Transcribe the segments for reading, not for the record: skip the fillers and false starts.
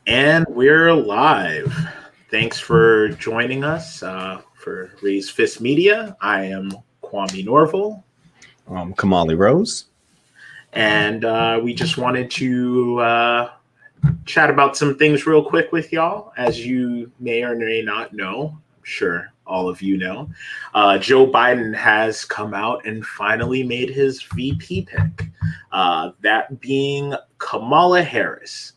And we're live. Thanks for joining us for Raise Fist Media. I am Kwame Norval. Kamali Rose. And we just wanted to chat about some things real quick with y'all. As you may or may not know, I'm sure all of you know, Joe Biden has come out and finally made his VP pick, that being Kamala Harris.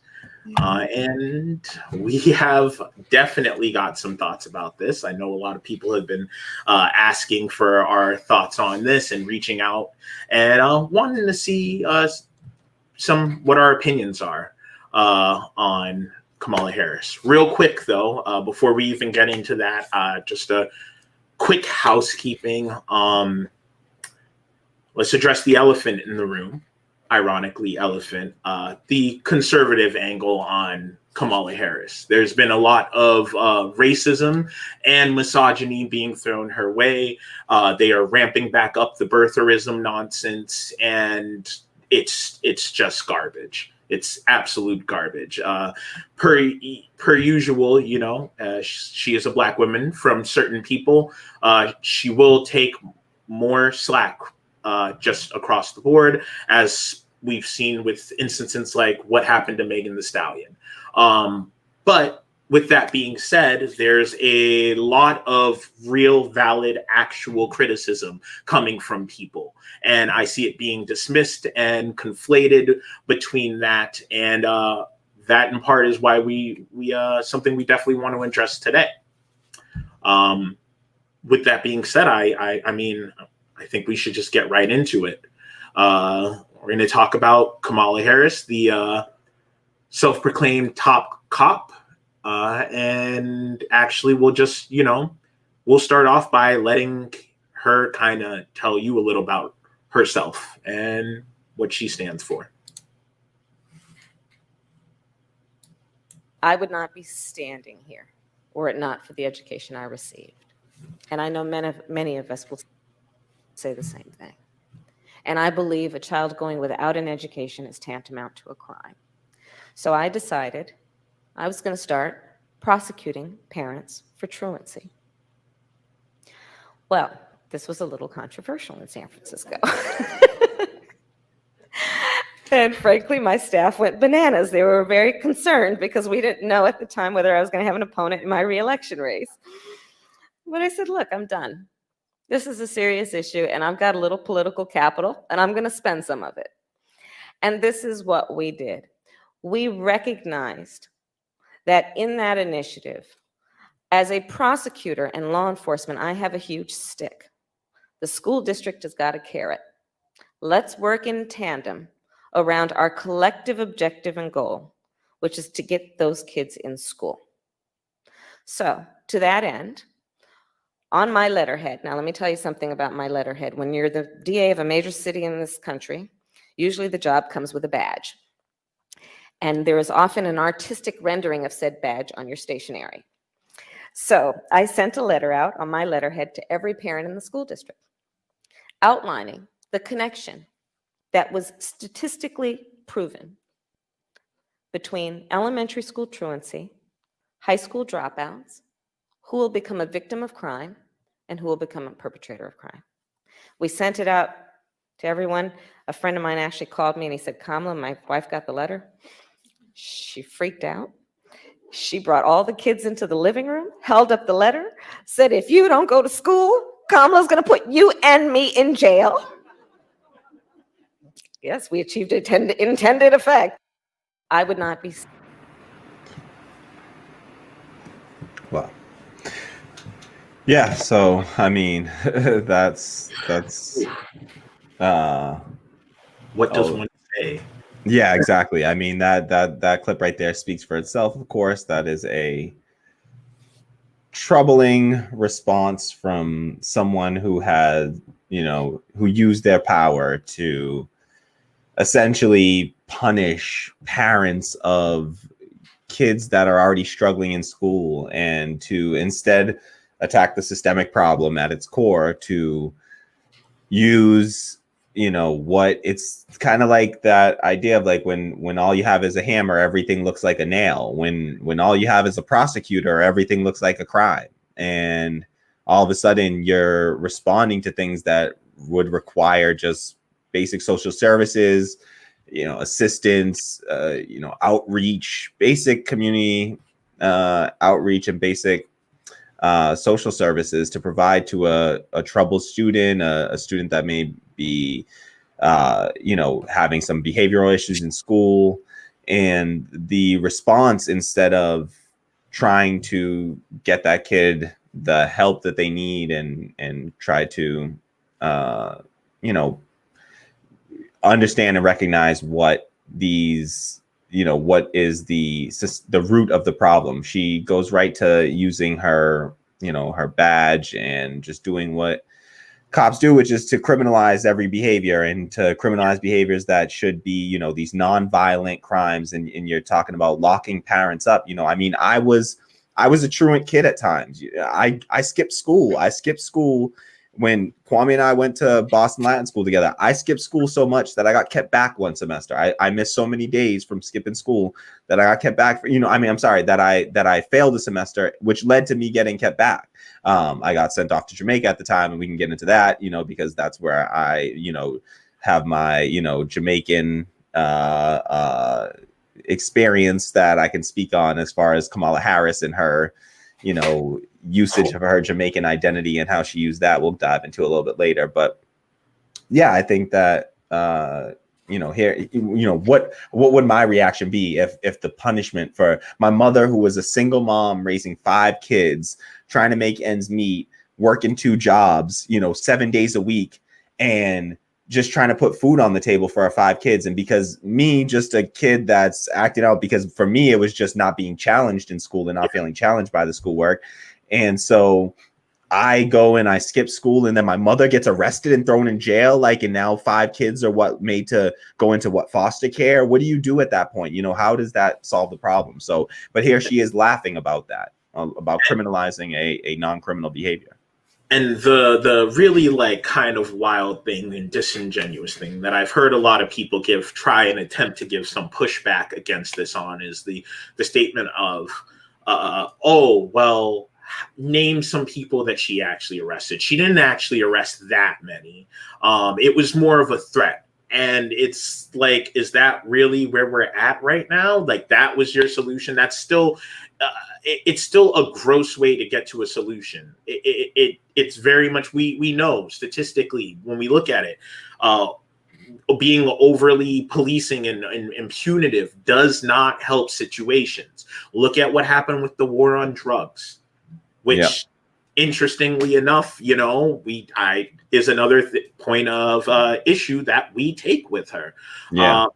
And we have definitely got some thoughts about this. I know a lot of people have been asking for our thoughts on this and reaching out and wanting to see what our opinions are on Kamala Harris. Real quick, though, before we even get into that, just a quick housekeeping. Let's address the elephant in the room. Ironically, the conservative angle on Kamala Harris. There's been a lot of racism and misogyny being thrown her way. They are ramping back up the birtherism nonsense, and it's just garbage. It's absolute garbage. Per usual, she is a Black woman. From certain people, she will take more slack just across the board, as we've seen with instances like what happened to Megan Thee Stallion. But with that being said, there's a lot of real, valid, actual criticism coming from people. And I see it being dismissed and conflated between that. And that in part is why we something we definitely want to address today. With that being said, I mean, I think we should just get right into it. We're going to talk about Kamala Harris, the self-proclaimed top cop. And actually, we'll start off by letting her kind of tell you a little about herself and what she stands for. I would not be standing here were it not for the education I received. And I know many of us will say the same thing. And I believe a child going without an education is tantamount to a crime. So I decided I was going to start prosecuting parents for truancy. Well, this was a little controversial in San Francisco. And frankly, my staff went bananas. They were very concerned because we didn't know at the time whether I was going to have an opponent in my reelection race. But I said, look, I'm done. This is a serious issue, and I've got a little political capital, and I'm going to spend some of it. And this is what we did. We recognized that in that initiative, as a prosecutor and law enforcement, I have a huge stick. The school district has got a carrot. Let's work in tandem around our collective objective and goal, which is to get those kids in school. So to that end, on my letterhead, now let me tell you something about my letterhead. When you're the DA of a major city in this country, usually the job comes with a badge. And there is often an artistic rendering of said badge on your stationery. So I sent a letter out on my letterhead to every parent in the school district, outlining the connection that was statistically proven between elementary school truancy, high school dropouts, who will become a victim of crime, and who will become a perpetrator of crime. We sent it out to everyone. A friend of mine actually called me and he said, Kamala, my wife got the letter. She freaked out. She brought all the kids into the living room, held up the letter, said, if you don't go to school, Kamala's going to put you and me in jail. Yes, we achieved intended effect. I would not be. Well, yeah. So I mean, that's. What does one say? Yeah, exactly. I mean, that clip right there speaks for itself. Of course, that is a troubling response from someone who had, who used their power to essentially punish parents of kids that are already struggling in school, and to instead attack the systemic problem at its core, to use what it's kind of like that idea of like when all you have is a hammer, everything looks like a nail. When all you have is a prosecutor, everything looks like a crime. And all of a sudden you're responding to things that would require just basic social services, assistance, outreach, basic community outreach, and basic social services to provide to a troubled student, a student that may be, having some behavioral issues in school. And the response, instead of trying to get that kid the help that they need and try to, understand and recognize what these, what is the root of the problem. She goes right to using her, her badge and just doing what cops do, which is to criminalize every behavior and to criminalize behaviors that should be, these non-violent crimes. And you're talking about locking parents up. I was a truant kid at times. I skipped school. When Kwame and I went to Boston Latin School together. I skipped school so much that I got kept back one semester. I missed so many days from skipping school that I got kept back for, that I failed a semester, which led to me getting kept back. I got sent off to Jamaica at the time, and we can get into that, because that's where I, have my, Jamaican experience that I can speak on as far as Kamala Harris and her, usage of her Jamaican identity and how she used that. We'll dive into a little bit later. But yeah, I think that, here, what would my reaction be if the punishment for my mother, who was a single mom raising 5 kids, trying to make ends meet, working 2 jobs, 7 days a week, and just trying to put food on the table for our 5 kids. And because me, just a kid that's acting out, because for me, it was just not being challenged in school and not feeling challenged by the schoolwork. And so I go and I skip school, and then my mother gets arrested and thrown in jail. And now 5 kids are made to go into foster care. What do you do at that point? How does that solve the problem? So, but here she is laughing about that, about criminalizing a non-criminal behavior. And the really kind of wild thing and disingenuous thing that I've heard a lot of people try and attempt to give some pushback against this on is the statement of, name some people that she actually arrested. She didn't actually arrest that many. It was more of a threat. And it's like, is that really where we're at right now? That was your solution? That's still, it's still a gross way to get to a solution. It's very much, we know statistically when we look at it, being overly policing and punitive does not help situations. Look at what happened with the war on drugs, which interestingly enough, is another point of issue that we take with her. I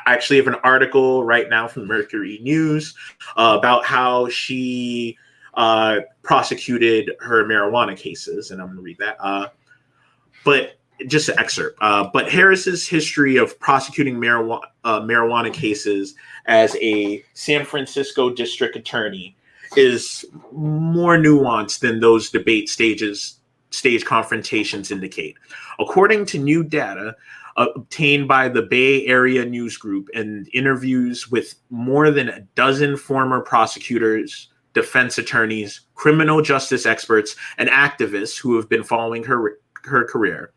actually have an article right now from Mercury News about how she prosecuted her marijuana cases, and I'm going to read that. But just an excerpt. But Harris's history of prosecuting marijuana cases as a San Francisco district attorney is more nuanced than those stage confrontations indicate. According to new data obtained by the Bay Area News Group and interviews with more than a dozen former prosecutors, defense attorneys, criminal justice experts, and activists who have been following her career,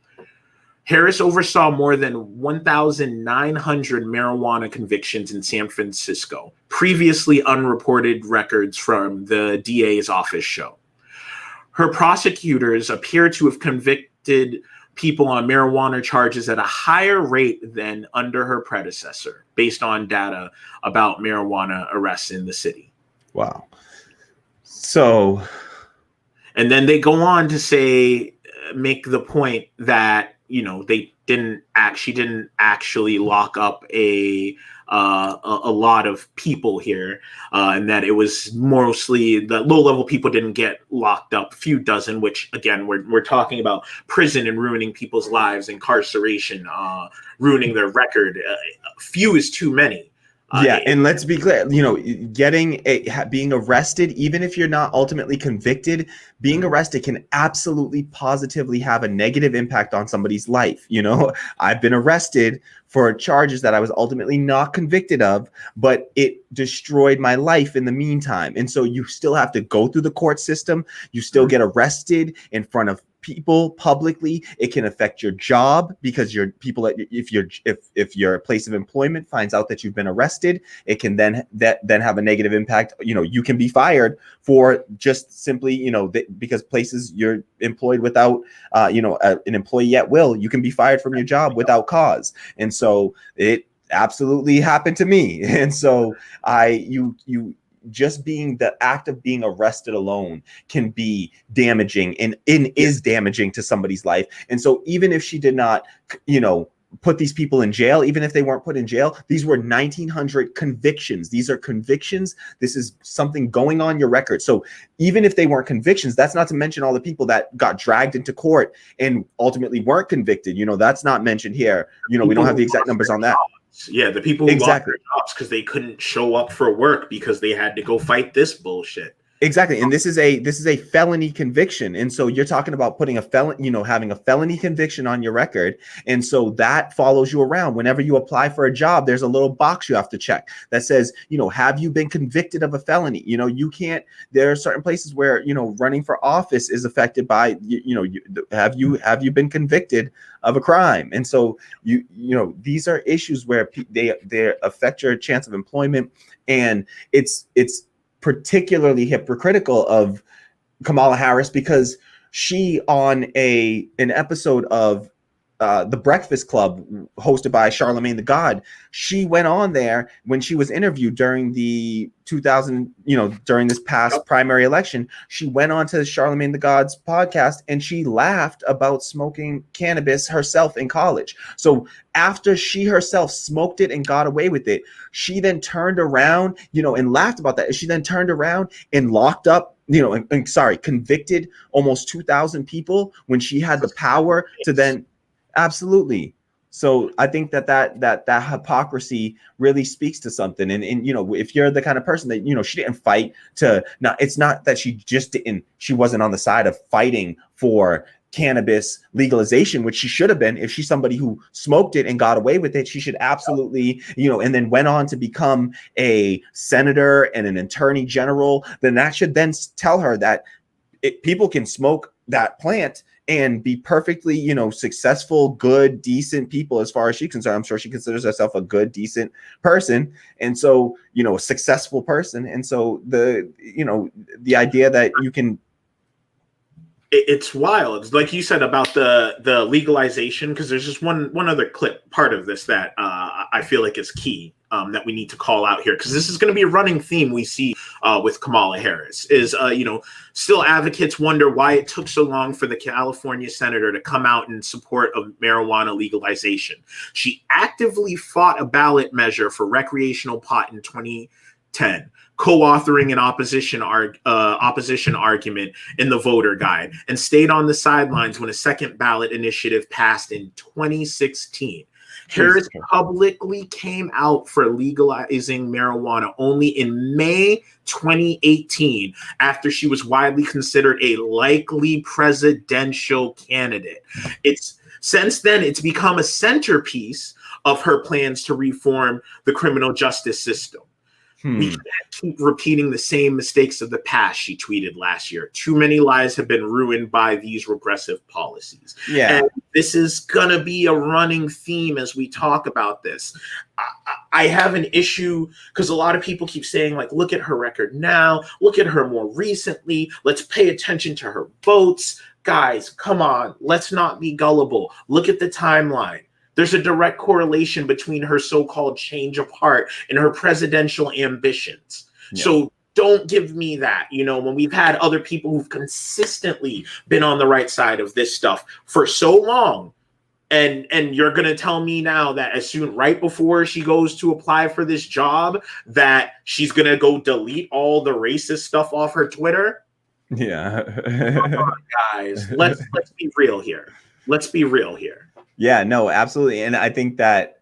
Harris oversaw more than 1,900 marijuana convictions in San Francisco. Previously unreported records from the DA's office show. Her prosecutors appear to have convicted people on marijuana charges at a higher rate than under her predecessor, based on data about marijuana arrests in the city. Wow. So, and then they go on to say, make the point that, she didn't actually lock up a lot of people here, and that it was mostly the low-level people didn't get locked up, a few dozen, which again, we're talking about prison and ruining people's lives, incarceration, ruining their record. Few is too many. Yeah, and let's be clear, you know, being arrested, even if you're not ultimately convicted, being arrested can absolutely positively have a negative impact on somebody's life. You know, I've been arrested for charges that I was ultimately not convicted of, but it destroyed my life in the meantime. And so you still have to go through the court system. You still get arrested in front of people publicly. It can affect your job because if your place of employment finds out that you've been arrested, it can then have a negative impact. You know, you can be fired for just simply, you know, because places you're employed without an employee at will, you can be fired from your job without cause. And so it absolutely happened to me. And so just being the act of being arrested alone can be damaging and is damaging to somebody's life. And so even if she did not, you know, put these people in jail, even if they weren't put in jail, these were 1900 convictions. These are convictions. This is something going on your record. So even if they weren't convictions, that's not to mention all the people that got dragged into court and ultimately weren't convicted. You know, that's not mentioned here. You know, we don't have the exact numbers on that. Yeah, the people who lost their jobs because they couldn't show up for work because they had to go fight this bullshit. Exactly. And this is a felony conviction. And so you're talking about putting having a felony conviction on your record. And so that follows you around. Whenever you apply for a job, there's a little box you have to check that says, you know, have you been convicted of a felony? You know, there are certain places where, you know, running for office is affected by, have you been convicted of a crime? And so, you know, these are issues where they affect your chance of employment. And it's particularly hypocritical of Kamala Harris because she, on an episode of The Breakfast Club hosted by Charlemagne the God, she went on there when she was interviewed during the during this past primary election. She went on to Charlemagne the God's podcast and she laughed about smoking cannabis herself in college. So after she herself smoked it and got away with it, she then turned around, you know, and laughed about that. She then turned around and locked up, convicted almost 2,000 people when she had the power to then. Absolutely. So I think that hypocrisy really speaks to something. And you know, if you're the kind of person that, you know, she didn't fight to, now it's not that she wasn't on the side of fighting for cannabis legalization, which she should have been. If she's somebody who smoked it and got away with it, she should absolutely, you know, and then went on to become a senator and an attorney general, then that should then tell her that people can smoke that plant and be perfectly, you know, successful, good, decent people as far as she's concerned. I'm sure she considers herself a good, decent person. And so, you know, a successful person. And so the idea that you can. It's wild. It's like you said about the legalization, because there's just one other part of this that I feel like is key. That we need to call out here, because this is going to be a running theme we see with Kamala Harris is, still advocates wonder why it took so long for the California senator to come out in support of marijuana legalization. She actively fought a ballot measure for recreational pot in 2010, co-authoring an opposition argument in the voter guide, and stayed on the sidelines when a second ballot initiative passed in 2016. Harris publicly came out for legalizing marijuana only in May 2018, after she was widely considered a likely presidential candidate. Since then, it's become a centerpiece of her plans to reform the criminal justice system. We can't keep repeating the same mistakes of the past, she tweeted last year. Too many lives have been ruined by these regressive policies. Yeah. And this is going to be a running theme as we talk about this. I have an issue because a lot of people keep saying, like, look at her record now, look at her more recently, let's pay attention to her votes. Guys, come on, let's not be gullible. Look at the timeline. There's a direct correlation between her so-called change of heart and her presidential ambitions. Yeah. So don't give me that, when we've had other people who've consistently been on the right side of this stuff for so long. And you're going to tell me now that right before she goes to apply for this job, that she's going to go delete all the racist stuff off her Twitter? Yeah. Come on, guys, let's be real here. Let's be real here. Yeah, no, absolutely. And I think that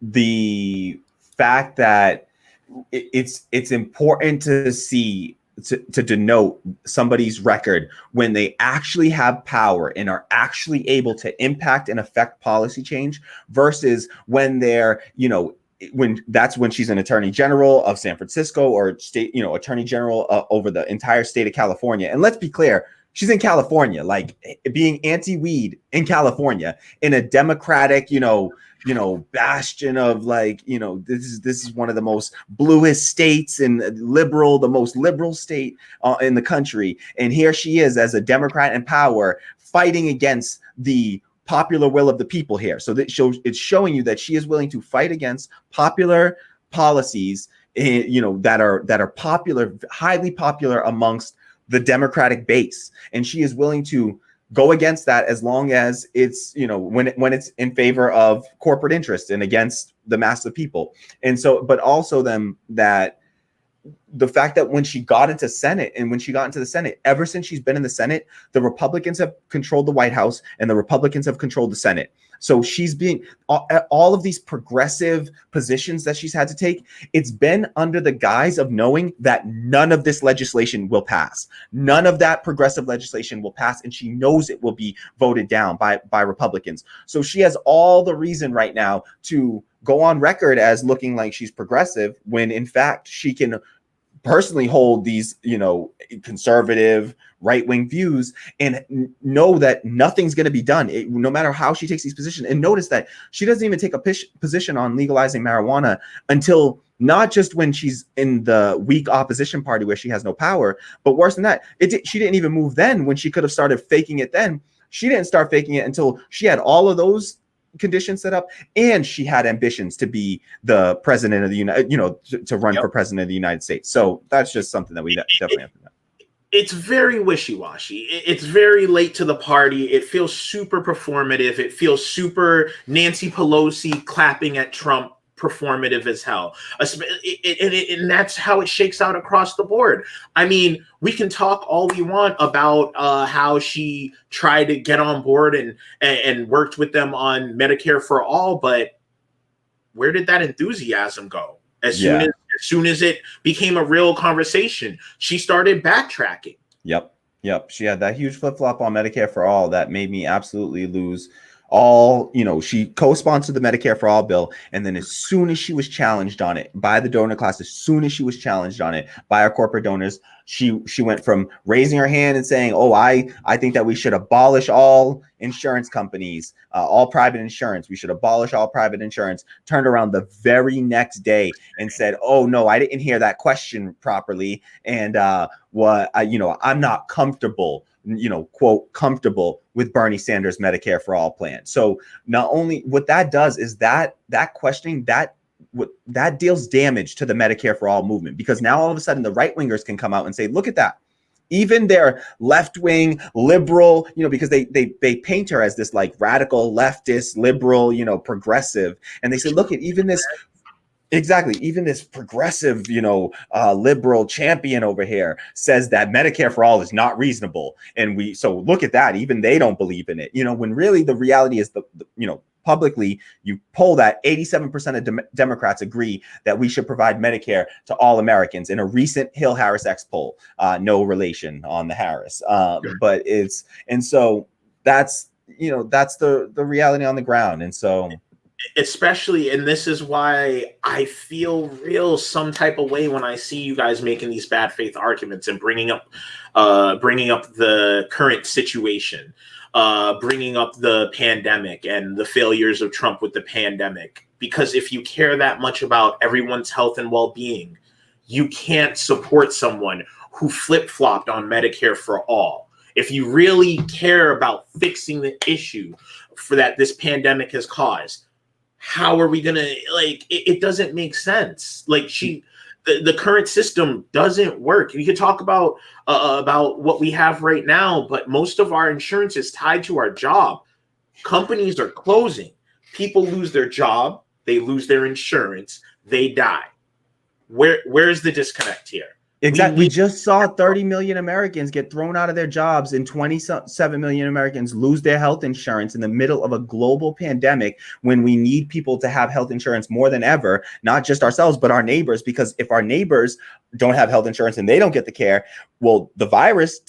the fact that it's important to see, to denote somebody's record when they actually have power and are actually able to impact and affect policy change versus when they're, when she's an attorney general of San Francisco or state, attorney general over the entire state of California. And let's be clear, she's in California, like being anti-weed in California in a democratic, bastion of this is one of the most bluest states and the most liberal state in the country. And here she is as a Democrat in power fighting against the popular will of the people here. So that it's showing you that she is willing to fight against popular policies, that are popular, highly popular amongst the Democratic base. And she is willing to go against that as long as it's, when it's in favor of corporate interest and against the mass of people. And so, but also that the fact that when she got into the Senate, ever since she's been in the Senate, the Republicans have controlled the White House and the Republicans have controlled the Senate. So she's being all of these progressive positions that she's had to take. It's been under the guise of knowing that none of this legislation will pass. None of that progressive legislation will pass. And she knows it will be voted down by Republicans. So she has all the reason right now to go on record as looking like she's progressive when in fact she can personally hold these, conservative right-wing views and know that nothing's going to be done no matter how she takes these positions. And notice that she doesn't even take a position on legalizing marijuana until not just when she's in the weak opposition party where she has no power, but worse than that, she didn't even move then when she could have started faking it then. She didn't start faking it until she had all of those conditions set up and she had ambitions to be the president of the United, to run for president of the United States. So that's just something that we definitely have to know. It's very wishy-washy. It's very late to the party. It feels super performative. It feels super Nancy Pelosi clapping at Trump performative as hell. And that's how it shakes out across the board. I mean, we can talk all we want about how she tried to get on board and worked with them on Medicare for all, but where did that enthusiasm go? As soon as it became a real conversation, she started backtracking. Yep. She had that huge flip-flop on Medicare for all that made me absolutely lose all, she co-sponsored the Medicare for all bill. And then as soon as she was challenged on it by the donor class, as soon as she was challenged on it by our corporate donors, she went from raising her hand and saying, oh, I think that we should abolish all insurance companies, all private insurance. We should abolish all private insurance. Turned around the very next day and said, oh, no, I didn't hear that question properly. And I'm not comfortable, quote, comfortable with Bernie Sanders' Medicare for all plan. So not only what that does is that questioning that deals damage to the Medicare for all movement, because now all of a sudden the right wingers can come out and say, look at that. Even their left-wing liberal, because they paint her as this like radical leftist liberal, progressive. And they say, look at even this. Exactly. Even this progressive, liberal champion over here says that Medicare for all is not reasonable. And so look at that. Even they don't believe in it, when really the reality is publicly, you poll that 87% of Democrats agree that we should provide Medicare to all Americans in a recent Hill Harris X poll. No relation on the Harris. But so that's the reality on the ground. And so especially, and this is why I feel some type of way when I see you guys making these bad faith arguments and bringing up the current situation, bringing up the pandemic and the failures of Trump with the pandemic. Because if you care that much about everyone's health and well-being, you can't support someone who flip-flopped on Medicare for all. If you really care about fixing the issue for that this pandemic has caused, how are we gonna it doesn't make sense. The current system doesn't work. We could talk about what we have right now, but most of our insurance is tied to our job. Companies are closing. People lose their job, they lose their insurance, they die. Where's the disconnect here? Exactly. We just saw 30 million Americans get thrown out of their jobs and 27 million Americans lose their health insurance in the middle of a global pandemic when we need people to have health insurance more than ever, not just ourselves, but our neighbors. Because if our neighbors don't have health insurance and they don't get the care, well, the virus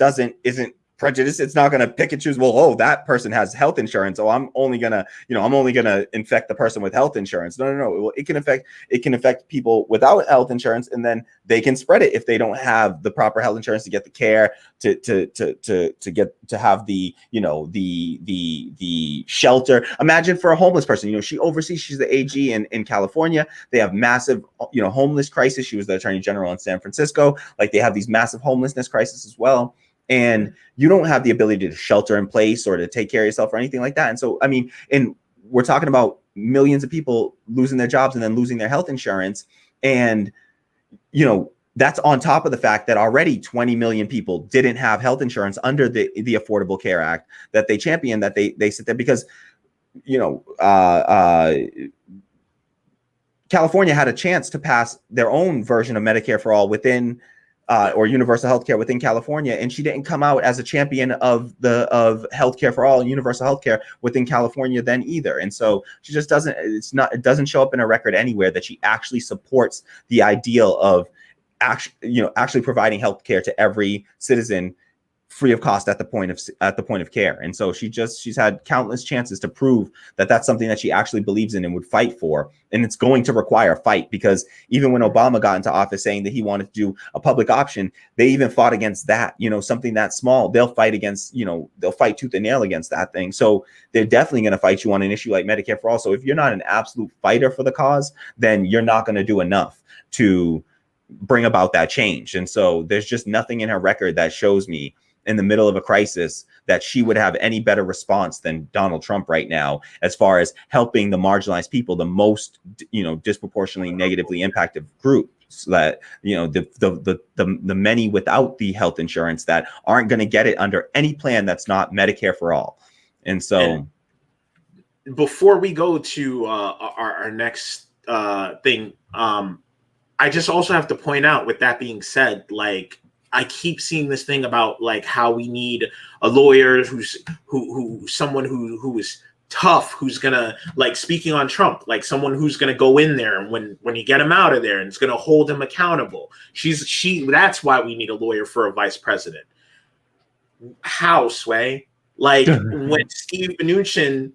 isn't prejudice. It's not going to pick and choose. Well, oh, that person has health insurance. Oh, I'm only going to infect the person with health insurance. No. Well, it can affect people without health insurance, and then they can spread it if they don't have the proper health insurance to get the care, to have the shelter. Imagine for a homeless person, she's the AG in California. They have massive, homeless crisis. She was the attorney general in San Francisco. Like, they have these massive homelessness crisis as well. And you don't have the ability to shelter in place or to take care of yourself or anything like that. And so, I mean, and we're talking about millions of people losing their jobs and then losing their health insurance. And, that's on top of the fact that already 20 million people didn't have health insurance under the Affordable Care Act that they champion, that they sit there because, California had a chance to pass their own version of Medicare for all within or universal healthcare within California, and she didn't come out as a champion of healthcare for all and universal healthcare within California then either. And so she just it doesn't show up in her record anywhere that she actually supports the ideal of actually providing healthcare to every citizen free of cost at the point of care. And so she's had countless chances to prove that that's something that she actually believes in and would fight for. And it's going to require a fight, because even when Obama got into office saying that he wanted to do a public option, they even fought against that, something that small. They'll fight against, they'll fight tooth and nail against that thing. So they're definitely going to fight you on an issue like Medicare for all. So if you're not an absolute fighter for the cause, then you're not going to do enough to bring about that change. And so there's just nothing in her record that shows me in the middle of a crisis that she would have any better response than Donald Trump right now, as far as helping the marginalized people, the most, disproportionately negatively impacted groups, that, the many without the health insurance that aren't going to get it under any plan that's not Medicare for all. And so before we go to our next thing, I just also have to point out, with that being said, like, I keep seeing this thing about like how we need a lawyer someone who is tough, who's gonna, like, speaking on Trump, like someone who's gonna go in there and when you get him out of there and it's gonna hold him accountable. That's why we need a lawyer for a vice president. How, Sway? Like, when Steve Mnuchin,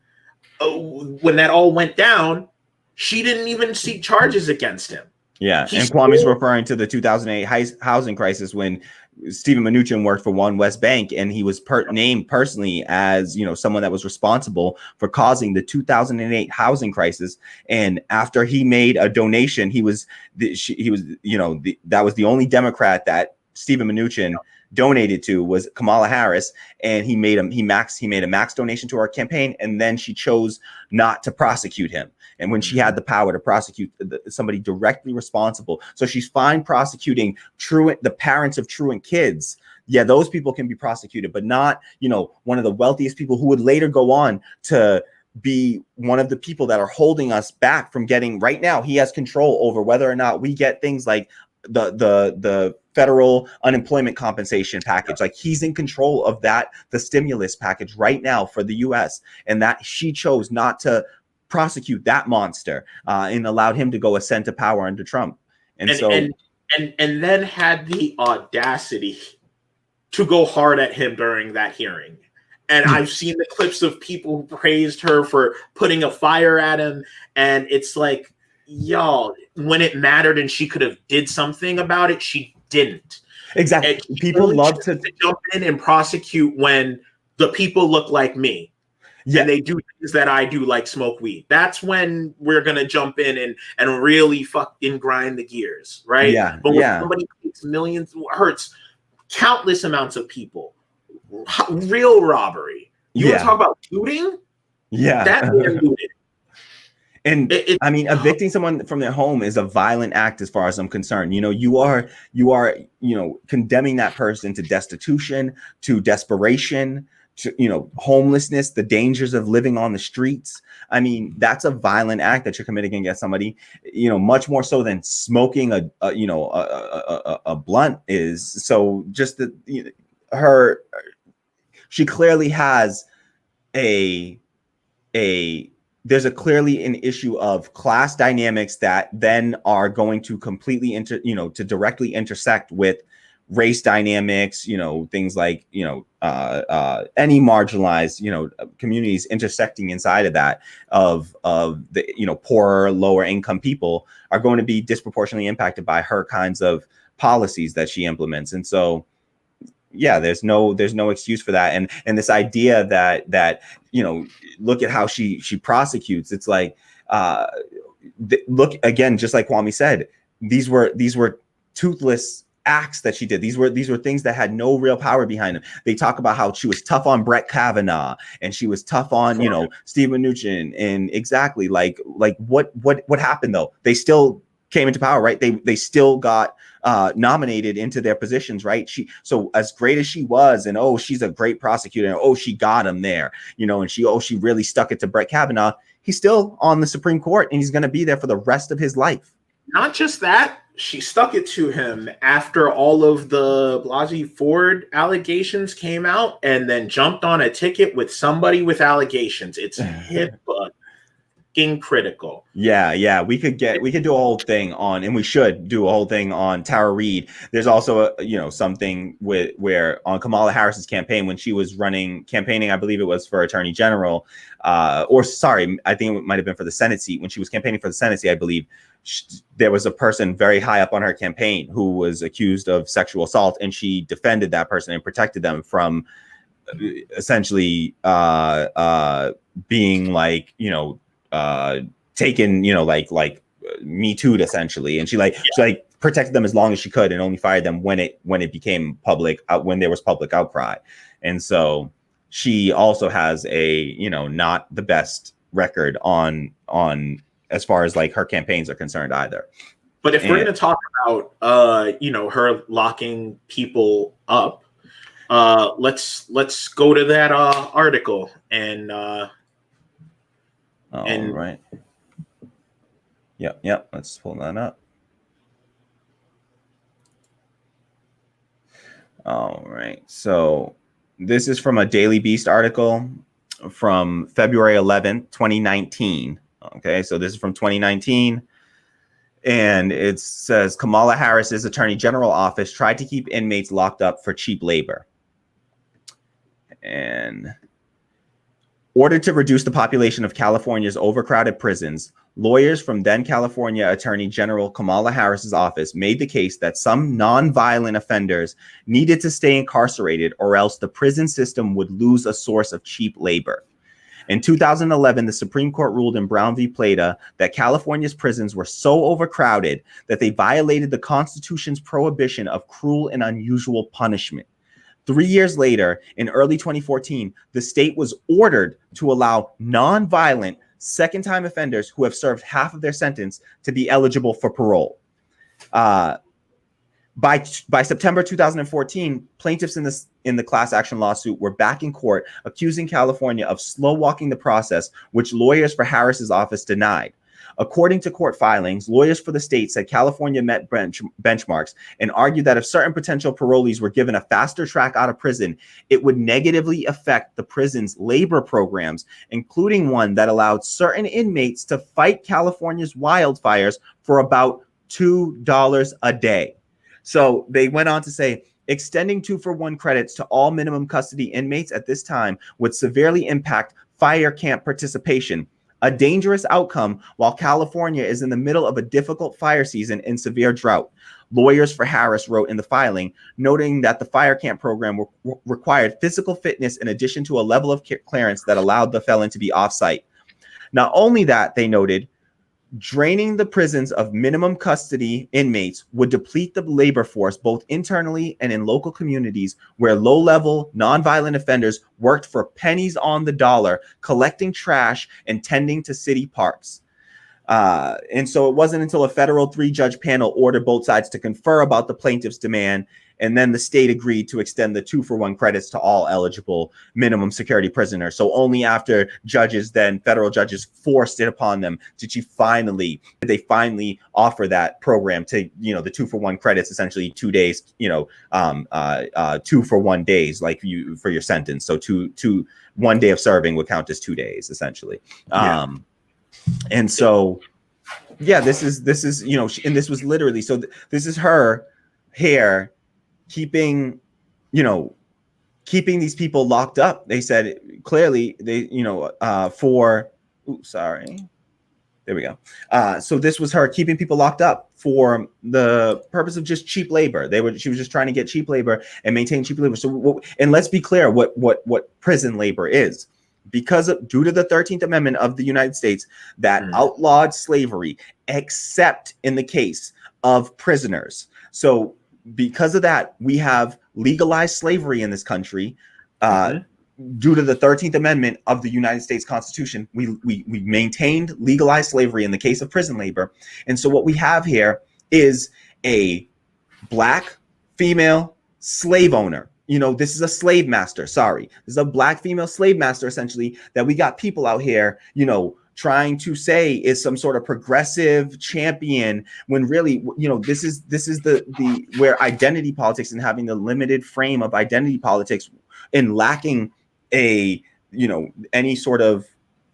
when that all went down, she didn't even seek charges against him. Yeah, and Kwame's referring to the 2008 housing crisis when Stephen Mnuchin worked for One West Bank, and he was named personally as someone that was responsible for causing the 2008 housing crisis. And after he made a donation, that was the only Democrat that Stephen Mnuchin donated to was Kamala Harris, and he made a max donation to our campaign, and then she chose not to prosecute him. And when she had the power to prosecute somebody directly responsible, so she's fine prosecuting the parents of truant kids. Yeah, those people can be prosecuted, but not one of the wealthiest people who would later go on to be one of the people that are holding us back from getting. Right now, he has control over whether or not we get things like the federal unemployment compensation package. Like, he's in control of that, the stimulus package right now for the US, and that she chose not to prosecute that monster and allowed him to go ascend to power under Trump. And then had the audacity to go hard at him during that hearing. And I've seen the clips of people who praised her for putting a fire at him, and it's like, y'all, when it mattered and she could have did something about it, she didn't. Exactly. People love to jump in and prosecute when the people look like me. Yeah, and they do things that I do, like smoke weed. That's when we're gonna jump in and really fucking grind the gears, right? Yeah. But when somebody takes millions, hurts countless amounts of people, real robbery. You want to talk about looting? Yeah, that man looted. And I mean, evicting someone from their home is a violent act, as far as I'm concerned. You are condemning that person to destitution, to desperation, homelessness, the dangers of living on the streets. I mean, that's a violent act that you're committing against somebody, much more so than smoking a blunt is. So just she clearly has there's clearly an issue of class dynamics that then are going to completely to directly intersect with race dynamics, things like, any marginalized, communities intersecting inside of that of the, poorer, lower income people are going to be disproportionately impacted by her kinds of policies that she implements. And so, yeah, there's no excuse for that. And this idea that, look at how she prosecutes. It's like, look again, just like Kwame said, these were toothless acts that she did. These were things that had no real power behind them. They talk about how she was tough on Brett Kavanaugh and she was tough on, Steve Mnuchin, and exactly like what happened though? They still came into power, right? They still got nominated into their positions, right? So as great as she was, and she's a great prosecutor, and she got him there, and she really stuck it to Brett Kavanaugh. He's still on the Supreme Court and he's going to be there for the rest of his life. Not just that, she stuck it to him after all of the Blasey Ford allegations came out, and then jumped on a ticket with somebody with allegations. It's critical. Yeah. We could do a whole thing on, and we should do a whole thing on Tara Reid. There's also something where on Kamala Harris's campaign, when she was campaigning, I believe it was for Attorney General, I think it might have been for the Senate seat. When she was campaigning for the Senate seat, I believe there was a person very high up on her campaign who was accused of sexual assault, and she defended that person and protected them from essentially being taken, Me Too'd essentially. And she protected them as long as she could, and only fired them when it became public, when there was public outcry. And so she also has a, not the best record on as far as her campaigns are concerned either. But if we're going to talk about, her locking people up, let's go to that article and. Right. Yep. Let's pull that up. All right. So this is from a Daily Beast article from February 11th, 2019. Okay. So this is from 2019. And it says Kamala Harris's Attorney General office tried to keep inmates locked up for cheap labor. And ordered to reduce the population of California's overcrowded prisons, lawyers from then California Attorney General Kamala Harris's office made the case that some nonviolent offenders needed to stay incarcerated, or else the prison system would lose a source of cheap labor. In 2011, the Supreme Court ruled in Brown v. Plata that California's prisons were so overcrowded that they violated the Constitution's prohibition of cruel and unusual punishment. 3 years later, in early 2014, the state was ordered to allow nonviolent second-time offenders who have served half of their sentence to be eligible for parole. By September 2014, plaintiffs in the class action lawsuit were back in court accusing California of slow walking the process, which lawyers for Harris's office denied. According to court filings, lawyers for the state said California met benchmarks and argued that if certain potential parolees were given a faster track out of prison, it would negatively affect the prison's labor programs, including one that allowed certain inmates to fight California's wildfires for about $2 a day. So they went on to say, extending 2-for-1 credits to all minimum custody inmates at this time would severely impact fire camp participation, a dangerous outcome while California is in the middle of a difficult fire season and severe drought. Lawyers for Harris wrote in the filing, noting that the fire camp program required physical fitness in addition to a level of clearance that allowed the felon to be off-site. Not only that, they noted, draining the prisons of minimum custody inmates would deplete the labor force both internally and in local communities where low-level, nonviolent offenders worked for pennies on the dollar, collecting trash and tending to city parks. And so it wasn't until a federal 3-judge panel ordered both sides to confer about the plaintiff's demand, and then the state agreed to extend the 2-for-1 credits to all eligible minimum security prisoners. So only after federal judges forced it upon them did they finally offer that program to, the 2-for-1 credits, essentially 2 days, 2-for-1 days, like for your sentence. So 1 day of serving would count as 2 days, essentially. Yeah. And so, this is, and this was literally, so this is her here keeping these people locked up. They said clearly there we go. So this was her keeping people locked up for the purpose of just cheap labor. She was just trying to get cheap labor and maintain cheap labor. So, and let's be clear what prison labor is. Due to the 13th Amendment of the United States that outlawed slavery, except in the case of prisoners. So because of that, we have legalized slavery in this country. Due to the 13th Amendment of the United States Constitution, we maintained legalized slavery in the case of prison labor. And so what we have here is a Black female slave owner. This is a slave master. Sorry. This is a Black female slave master, essentially, that we got people out here, trying to say is some sort of progressive champion, when really, this is the where identity politics and having the limited frame of identity politics and lacking any sort of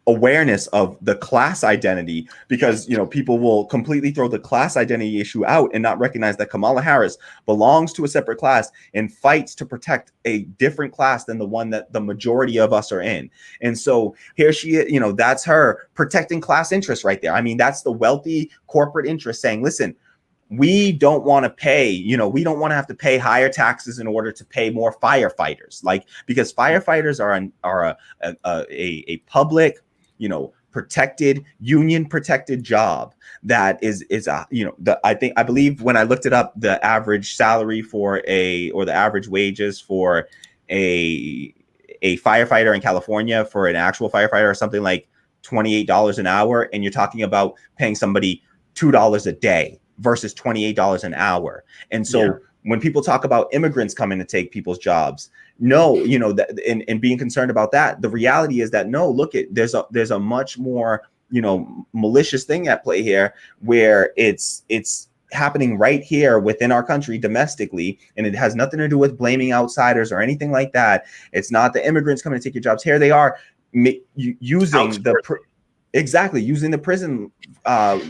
awareness of the class identity, because people will completely throw the class identity issue out and not recognize that Kamala Harris belongs to a separate class and fights to protect a different class than the one that the majority of us are in. And so here she is, that's her protecting class interests right there. I mean, that's the wealthy corporate interest saying, listen, we don't want to pay, we don't want to have to pay higher taxes in order to pay more firefighters, because firefighters are a public, protected, union protected job that is I believe when I looked it up, the average salary or the average wages for a firefighter in California, for an actual firefighter, or something like $28 an hour. And you're talking about paying somebody $2 a day versus $28 an hour. And so when people talk about immigrants coming to take people's jobs, and being concerned about that, the reality is that there's a much more, malicious thing at play here, where it's happening right here within our country domestically, and it has nothing to do with blaming outsiders or anything like that. It's not the immigrants coming to take your jobs. Here they are using using the prison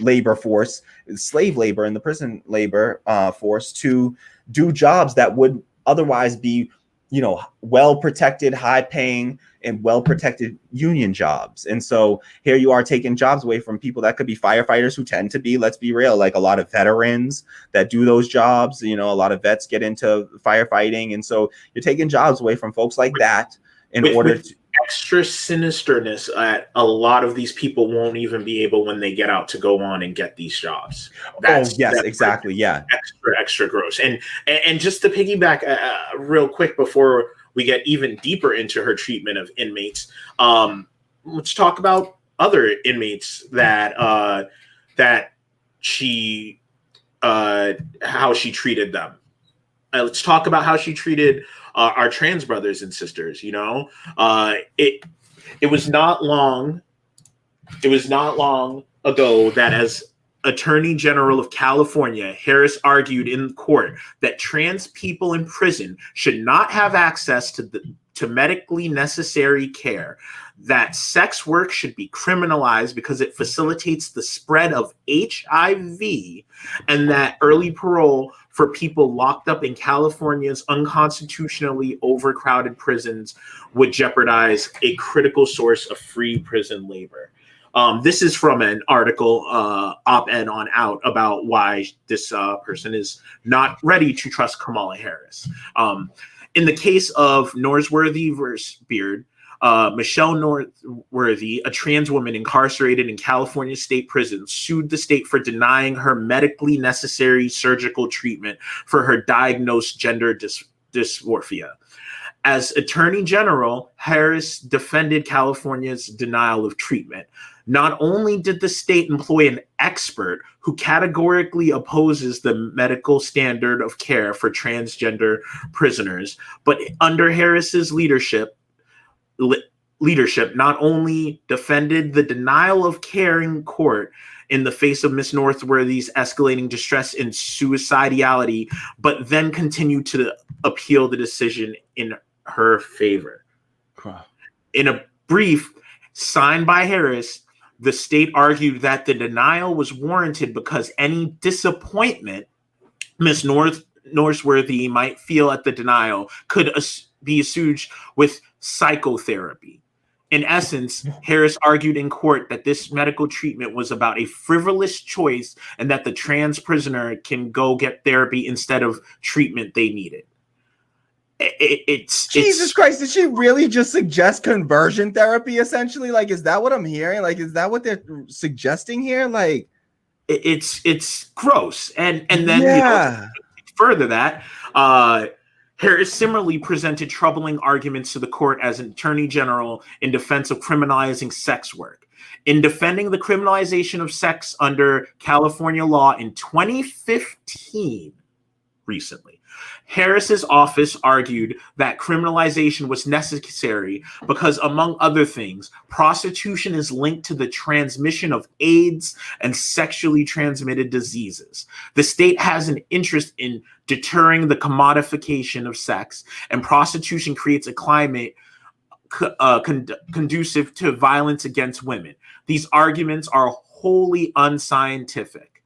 labor force, slave labor, and the prison labor force to do jobs that would otherwise be, well protected, high paying, and well protected union jobs. And so here you are taking jobs away from people that could be firefighters, who tend to be, let's be real, like a lot of veterans that do those jobs. A lot of vets get into firefighting, and so you're taking jobs away from folks like that in order to. Extra sinisterness at a lot of these people won't even be able, when they get out, to go on and get these jobs. Exactly. Yeah. Extra gross. And just to piggyback real quick before we get even deeper into her treatment of inmates, let's talk about other inmates that she how she treated them. Let's talk about how she treated our trans brothers and sisters. It was not long ago that, as Attorney General of California, Harris argued in court that trans people in prison should not have access to medically necessary care, that sex work should be criminalized because it facilitates the spread of HIV, and that early parole for people locked up in California's unconstitutionally overcrowded prisons would jeopardize a critical source of free prison labor. This is from an article, op-ed on Out, about why this person is not ready to trust Kamala Harris. In the case of Norsworthy versus Beard, Michelle Norworthy, a trans woman incarcerated in California state prison, sued the state for denying her medically necessary surgical treatment for her diagnosed gender dysmorphia. As Attorney General, Harris defended California's denial of treatment. Not only did the state employ an expert who categorically opposes the medical standard of care for transgender prisoners, but under Harris's leadership, not only defended the denial of care in court in the face of Miss Northworthy's escalating distress and suicidality, but then continued to appeal the decision in her favor. In a brief signed by Harris, the state argued that the denial was warranted because any disappointment Miss Northworthy might feel at the denial could be assuaged with psychotherapy. In essence, Harris argued in court that this medical treatment was about a frivolous choice and that the trans prisoner can go get therapy instead of treatment they needed. It's Jesus Christ, did she really just suggest conversion therapy essentially? Like, is that what I'm hearing? Like, is that what they're suggesting here? Like, it's gross. And then further that Harris similarly presented troubling arguments to the court as an attorney general in defense of criminalizing sex work. In defending the criminalization of sex under California law in 2015, recently, Harris's office argued that criminalization was necessary because, among other things, prostitution is linked to the transmission of AIDS and sexually transmitted diseases. The state has an interest in deterring the commodification of sex, and prostitution creates a climate conducive to violence against women. These arguments are wholly unscientific.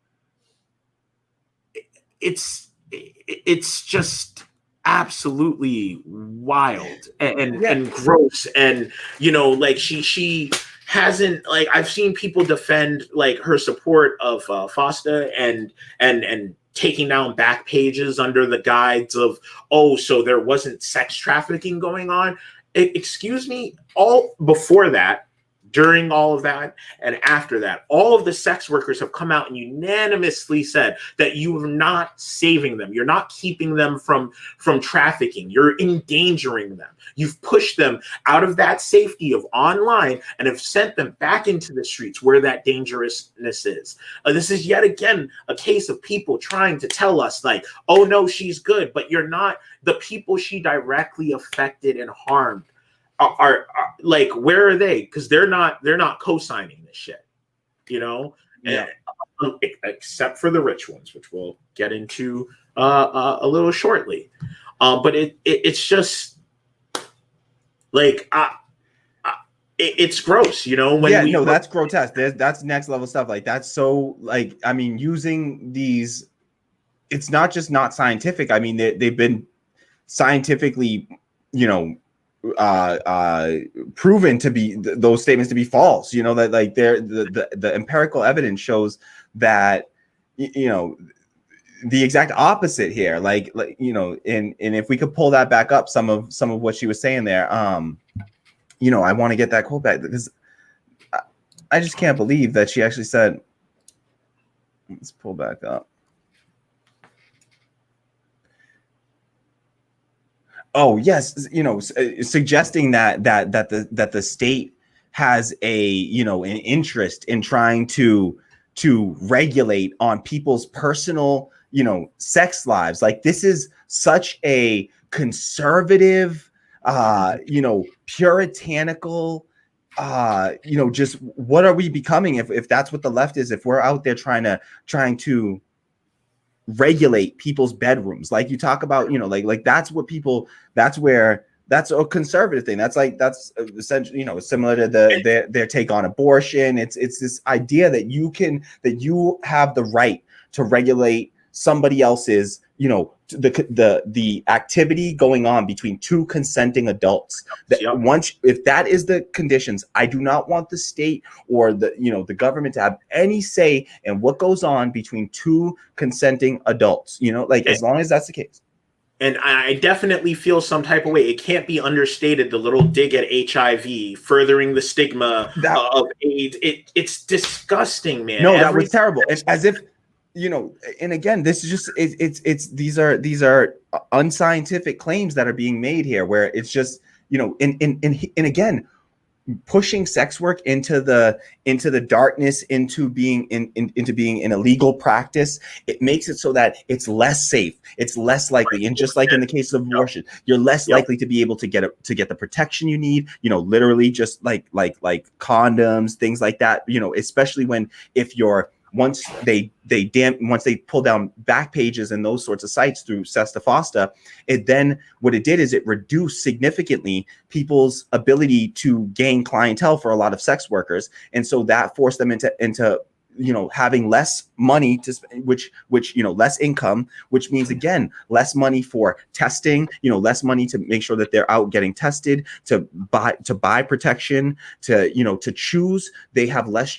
It's just absolutely wild and gross. And, you know, like she hasn't, like, I've seen people defend like her support of FOSTA and taking down back pages under the guides of, oh, so there wasn't sex trafficking going on. Excuse me, all before that, during all of that, and after that, all of the sex workers have come out and unanimously said that you are not saving them. You're not keeping them from trafficking. You're endangering them. You've pushed them out of that safety of online and have sent them back into the streets where that dangerousness is. This is yet again a case of people trying to tell us like, oh no, she's good, but you're not. The people she directly affected and harmed are like, where are they? Because they're not co-signing this shit, you know. Yeah. And, except for the rich ones, which we'll get into a little shortly. But it's just like it's gross, you know. When that's grotesque. That's next level stuff. Like, that's so, like, I mean, using these, it's not just not scientific. I mean, they've been scientifically, you know, proven to be those statements to be false. You know, that like the empirical evidence shows that, you know, the exact opposite here. Like you know, and if we could pull that back up, some of what she was saying there. You know, I want to get that quote back because I just can't believe that she actually said. Let's pull back up. Oh yes, you know, suggesting that the state has a, you know, an interest in trying to regulate on people's personal, you know, sex lives. Like, this is such a conservative, you know, puritanical, you know, just what are we becoming if that's what the left is? If we're out there trying to regulate people's bedrooms, like you talk about, you know, like that's what people, that's a conservative thing. That's essentially, you know, similar to their take on abortion. It's this idea that you have the right to regulate somebody else's, you know, the activity going on between two consenting adults. That once, if that is the conditions, I do not want the state or the government to have any say in what goes on between two consenting adults. You know, like, as long as that's the case. And I definitely feel some type of way. It can't be understated, the little dig at HIV, furthering the stigma of AIDS. It's disgusting, man. No, that was terrible. It's as if you know, and again, this is just it's these are unscientific claims that are being made here, where it's just, you know, and again, pushing sex work into the darkness, into being into being an illegal practice. It makes it so that it's less safe, it's less likely, and just like in the case of abortion, you're less likely to be able to get the protection you need, you know, literally just like condoms, things like that, you know, especially when if you're once they pull down back pages and those sorts of sites through Sesta Fosta, it then what it did is it reduced significantly people's ability to gain clientele for a lot of sex workers, and so that forced them into you know, having less money to which you know, less income, which means again less money for testing, you know, less money to make sure that they're out getting tested, to buy protection, to, you know, to choose. They have less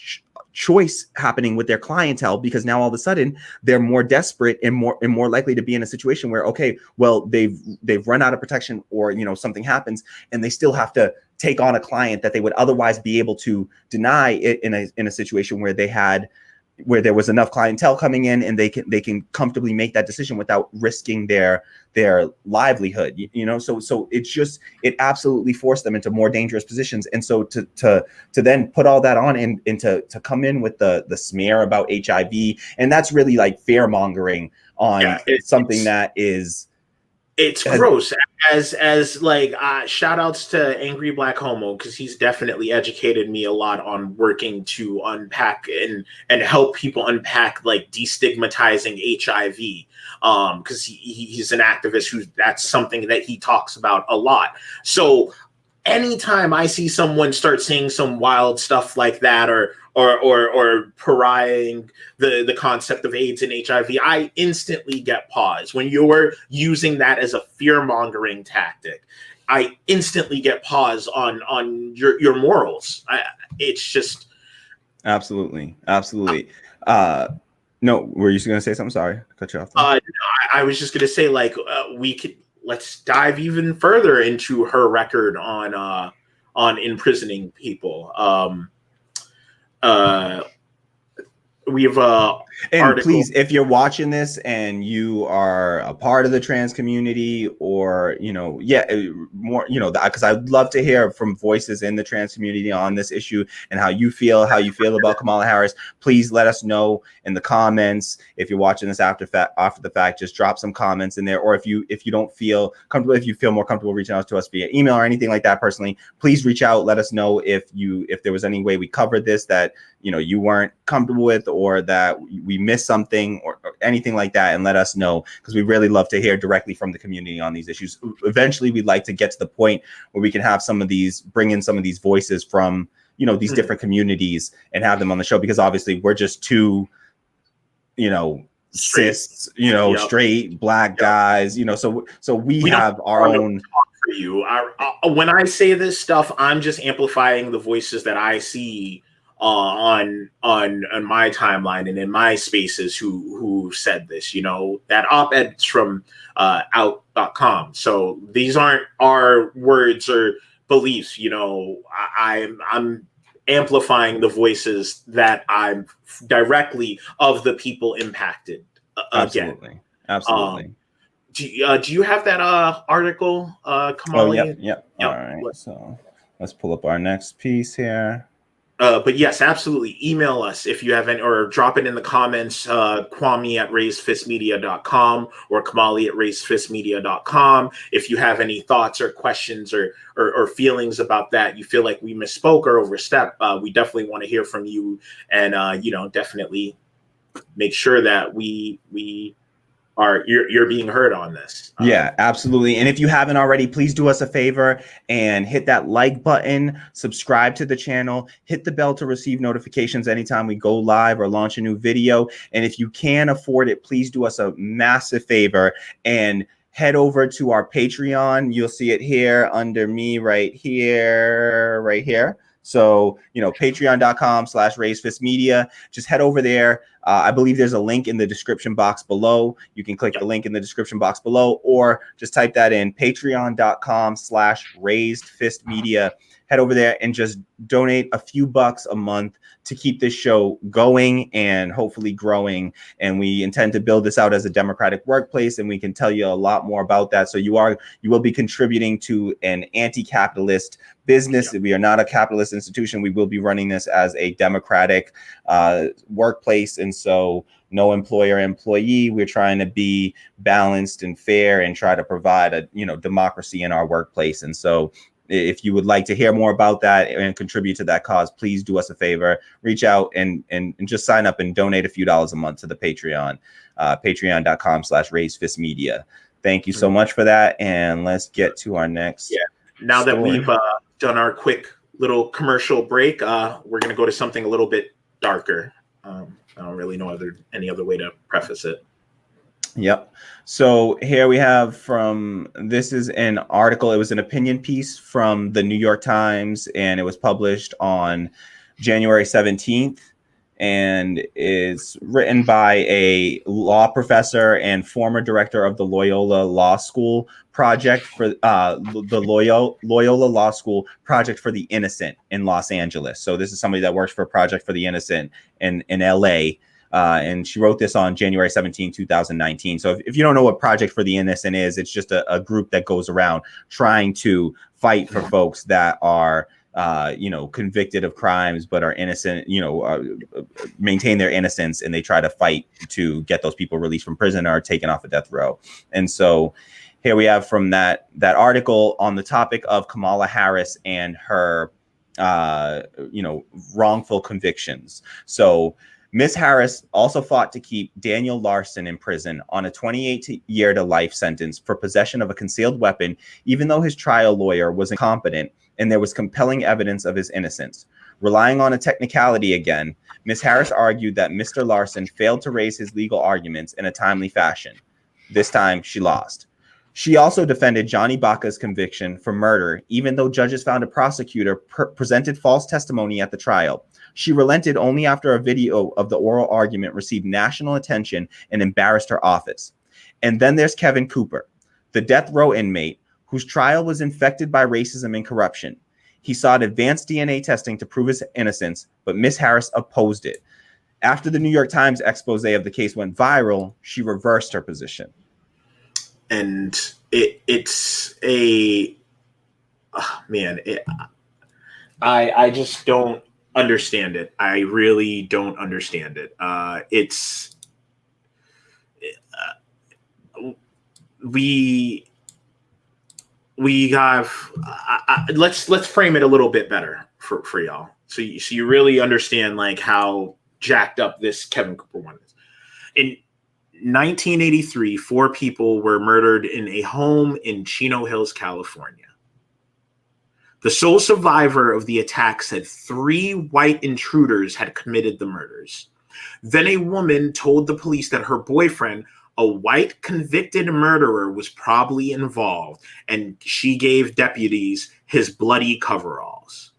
choice happening with their clientele, because now all of a sudden they're more desperate and more likely to be in a situation where, okay, well, they've run out of protection, or, you know, something happens and they still have to take on a client that they would otherwise be able to deny it in a situation where there was enough clientele coming in, and they can comfortably make that decision without risking their livelihood, you know. So it absolutely forced them into more dangerous positions. And so to then put all that on and to come in with the smear about HIV, and that's really like fear mongering on something that is, it's gross. As like shout outs to Angry Black Homo, because he's definitely educated me a lot on working to unpack and help people unpack like destigmatizing HIV, because he's an activist that's something that he talks about a lot. So anytime I see someone start saying some wild stuff like that, or pariahing the concept of AIDS and HIV, I instantly get pause. When you're using that as a fear-mongering tactic, I instantly get pause on your morals. It's just absolutely. No, were you going to say something? Sorry, I cut you off. No, I was just going to say, like, let's dive even further into her record on imprisoning people. We have and article. Please, if you're watching this and you are a part of the trans community, or, you know, more, you know, because I'd love to hear from voices in the trans community on this issue and how you feel about Kamala Harris. Please let us know in the comments. If you're watching this after the fact, just drop some comments in there. Or if you don't feel comfortable, if you feel more comfortable reaching out to us via email or anything like that personally, please reach out. Let us know if there was any way we covered this that, you know, you weren't comfortable with, or that we missed something, or anything like that, and let us know, because we really love to hear directly from the community on these issues. Eventually, we'd like to get to the point where we can have bring in some of these voices from, you know, these different communities and have them on the show, because obviously we're just two, you know, cis, you know, straight black guys, you know, so we have our own. For you, when I say this stuff, I'm just amplifying the voices that I see on my timeline and in my spaces who said this. You know, that op-ed's from out.com. So these aren't our words or beliefs. You know, I'm amplifying the voices that I'm directly of the people impacted. Absolutely. Do you have that article, Kamala? Oh, yep. All right. So let's pull up our next piece here. But yes, absolutely. Email us if you have any, or drop it in the comments, Kwame at raisedfistmedia.com or Kamali at raisedfistmedia.com. If you have any thoughts or questions or feelings about that, you feel like we misspoke or overstepped, we definitely want to hear from you, and you know, definitely make sure that you're being heard on this. Yeah, absolutely. And if you haven't already, please do us a favor and hit that like button, subscribe to the channel, hit the bell to receive notifications anytime we go live or launch a new video. And if you can afford it, please do us a massive favor and head over to our Patreon. You'll see it here under me right here. So, you know, patreon.com/raisedfistmedia. Just head over there. I believe there's a link in the description box below. You can click the link in the description box below, or just type that in, patreon.com/raisedfistmedia. head over there and just donate a few bucks a month to keep this show going and hopefully growing. And we intend to build this out as a democratic workplace, and we can tell you a lot more about that. So you will be contributing to an anti-capitalist business. We are not a capitalist institution. We will be running this as a democratic workplace. And so no employer-employee. We're trying to be balanced and fair and try to provide a democracy in our workplace. And so if you would like to hear more about that and contribute to that cause, please do us a favor, reach out and just sign up and donate a few dollars a month to the Patreon, patreon.com/raisefistmedia. Thank you so much for that. And let's get to our next. Yeah. Now story. that we've done our quick little commercial break, we're going to go to something a little bit darker. I don't really know any other way to preface it. Yep. So here we have this is an article. It was an opinion piece from the New York Times, and it was published on January 17th. And is written by a law professor and former director of the Loyola Law School Project for the Loyola Law School Project for the Innocent in Los Angeles. So this is somebody that works for Project for the Innocent in LA. And she wrote this on January 17, 2019. So if you don't know what Project for the Innocent is, it's just a group that goes around trying to fight for folks that are convicted of crimes but are innocent, maintain their innocence, and they try to fight to get those people released from prison or taken off a death row. And so here we have from that article on the topic of Kamala Harris and her wrongful convictions. So Ms. Harris also fought to keep Daniel Larson in prison on a 28-year to life sentence for possession of a concealed weapon, even though his trial lawyer was incompetent and there was compelling evidence of his innocence. Relying on a technicality again, Ms. Harris argued that Mr. Larson failed to raise his legal arguments in a timely fashion. This time, she lost. She also defended Johnny Baca's conviction for murder, even though judges found a prosecutor presented false testimony at the trial. She relented only after a video of the oral argument received national attention and embarrassed her office. And then there's Kevin Cooper, the death row inmate whose trial was infected by racism and corruption. He sought advanced DNA testing to prove his innocence, but Ms. Harris opposed it. After the New York Times expose of the case went viral, she reversed her position. And it's a I just don't understand it. I really don't understand it. We have let's frame it a little bit better for y'all, so you really understand like how jacked up this Kevin Cooper one is. In 1983, 4 people were murdered in a home in Chino Hills, California. The sole survivor of the attack said 3 white intruders had committed the murders. Then a woman told the police that her boyfriend, a white convicted murderer, was probably involved, and she gave deputies his bloody coveralls.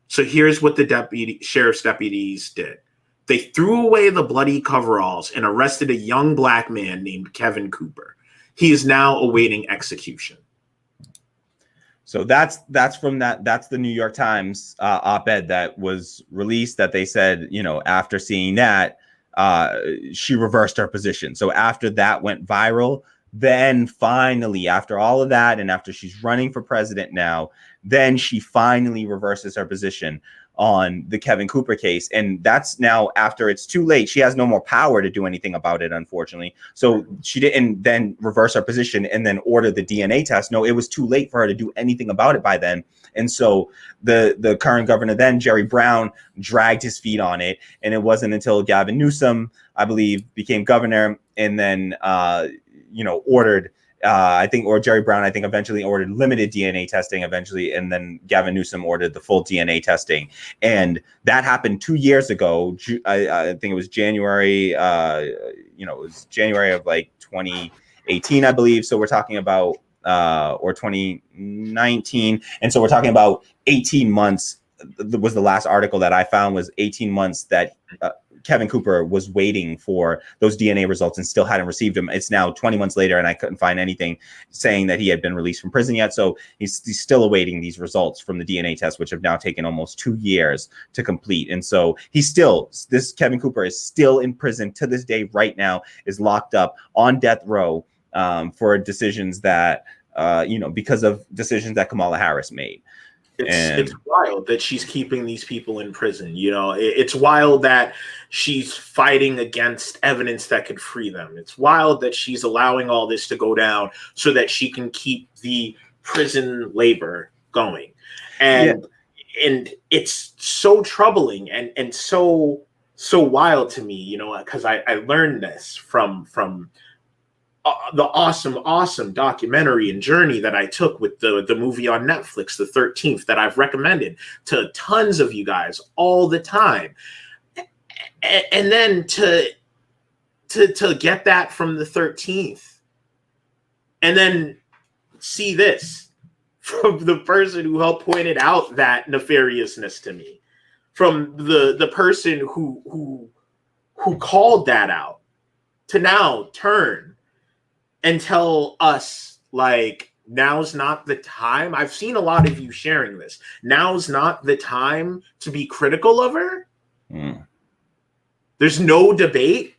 So here's what the sheriff's deputies did. They threw away the bloody coveralls and arrested a young black man named Kevin Cooper. He is now awaiting execution. So that's from that. That's the New York Times op-ed that was released, that they said, after seeing that, she reversed her position. So after that went viral, then finally, after all of that, and after she's running for president now, then she finally reverses her position on the Kevin Cooper case. And that's now after it's too late. She has no more power to do anything about it, unfortunately. So she didn't then reverse her position and then order the DNA test. No, it was too late for her to do anything about it by then. And so the current governor then, Jerry Brown, dragged his feet on it. And it wasn't until Gavin Newsom, I believe, became governor and then, ordered Jerry Brown, I think, eventually ordered limited DNA testing eventually. And then Gavin Newsom ordered the full DNA testing. And that happened 2 years ago. I think it was January, it was January of like 2018, I believe. So we're talking about, or 2019. And so we're talking about 18 months was the last article that I found, was 18 months that Kevin Cooper was waiting for those DNA results and still hadn't received them. It's now 20 months later, and I couldn't find anything saying that he had been released from prison yet. So he's still awaiting these results from the DNA test, which have now taken almost 2 years to complete. And so this Kevin Cooper is still in prison to this day right now, is locked up on death row for decisions that, because of decisions that Kamala Harris made. It's wild that she's keeping these people in prison. It's wild that she's fighting against evidence that could free them. It's wild that she's allowing all this to go down so that she can keep the prison labor going. And it's so troubling and so wild to me, because I learned this from the awesome documentary and journey that I took with the movie on Netflix, The 13th, that I've recommended to tons of you guys all the time. And then to get that from The 13th and then see this from the person who helped pointed out that nefariousness to me, from the person who called that out, to now turn and tell us, like, now's not the time. I've seen a lot of you sharing this. Now's not the time to be critical of her. There's no debate,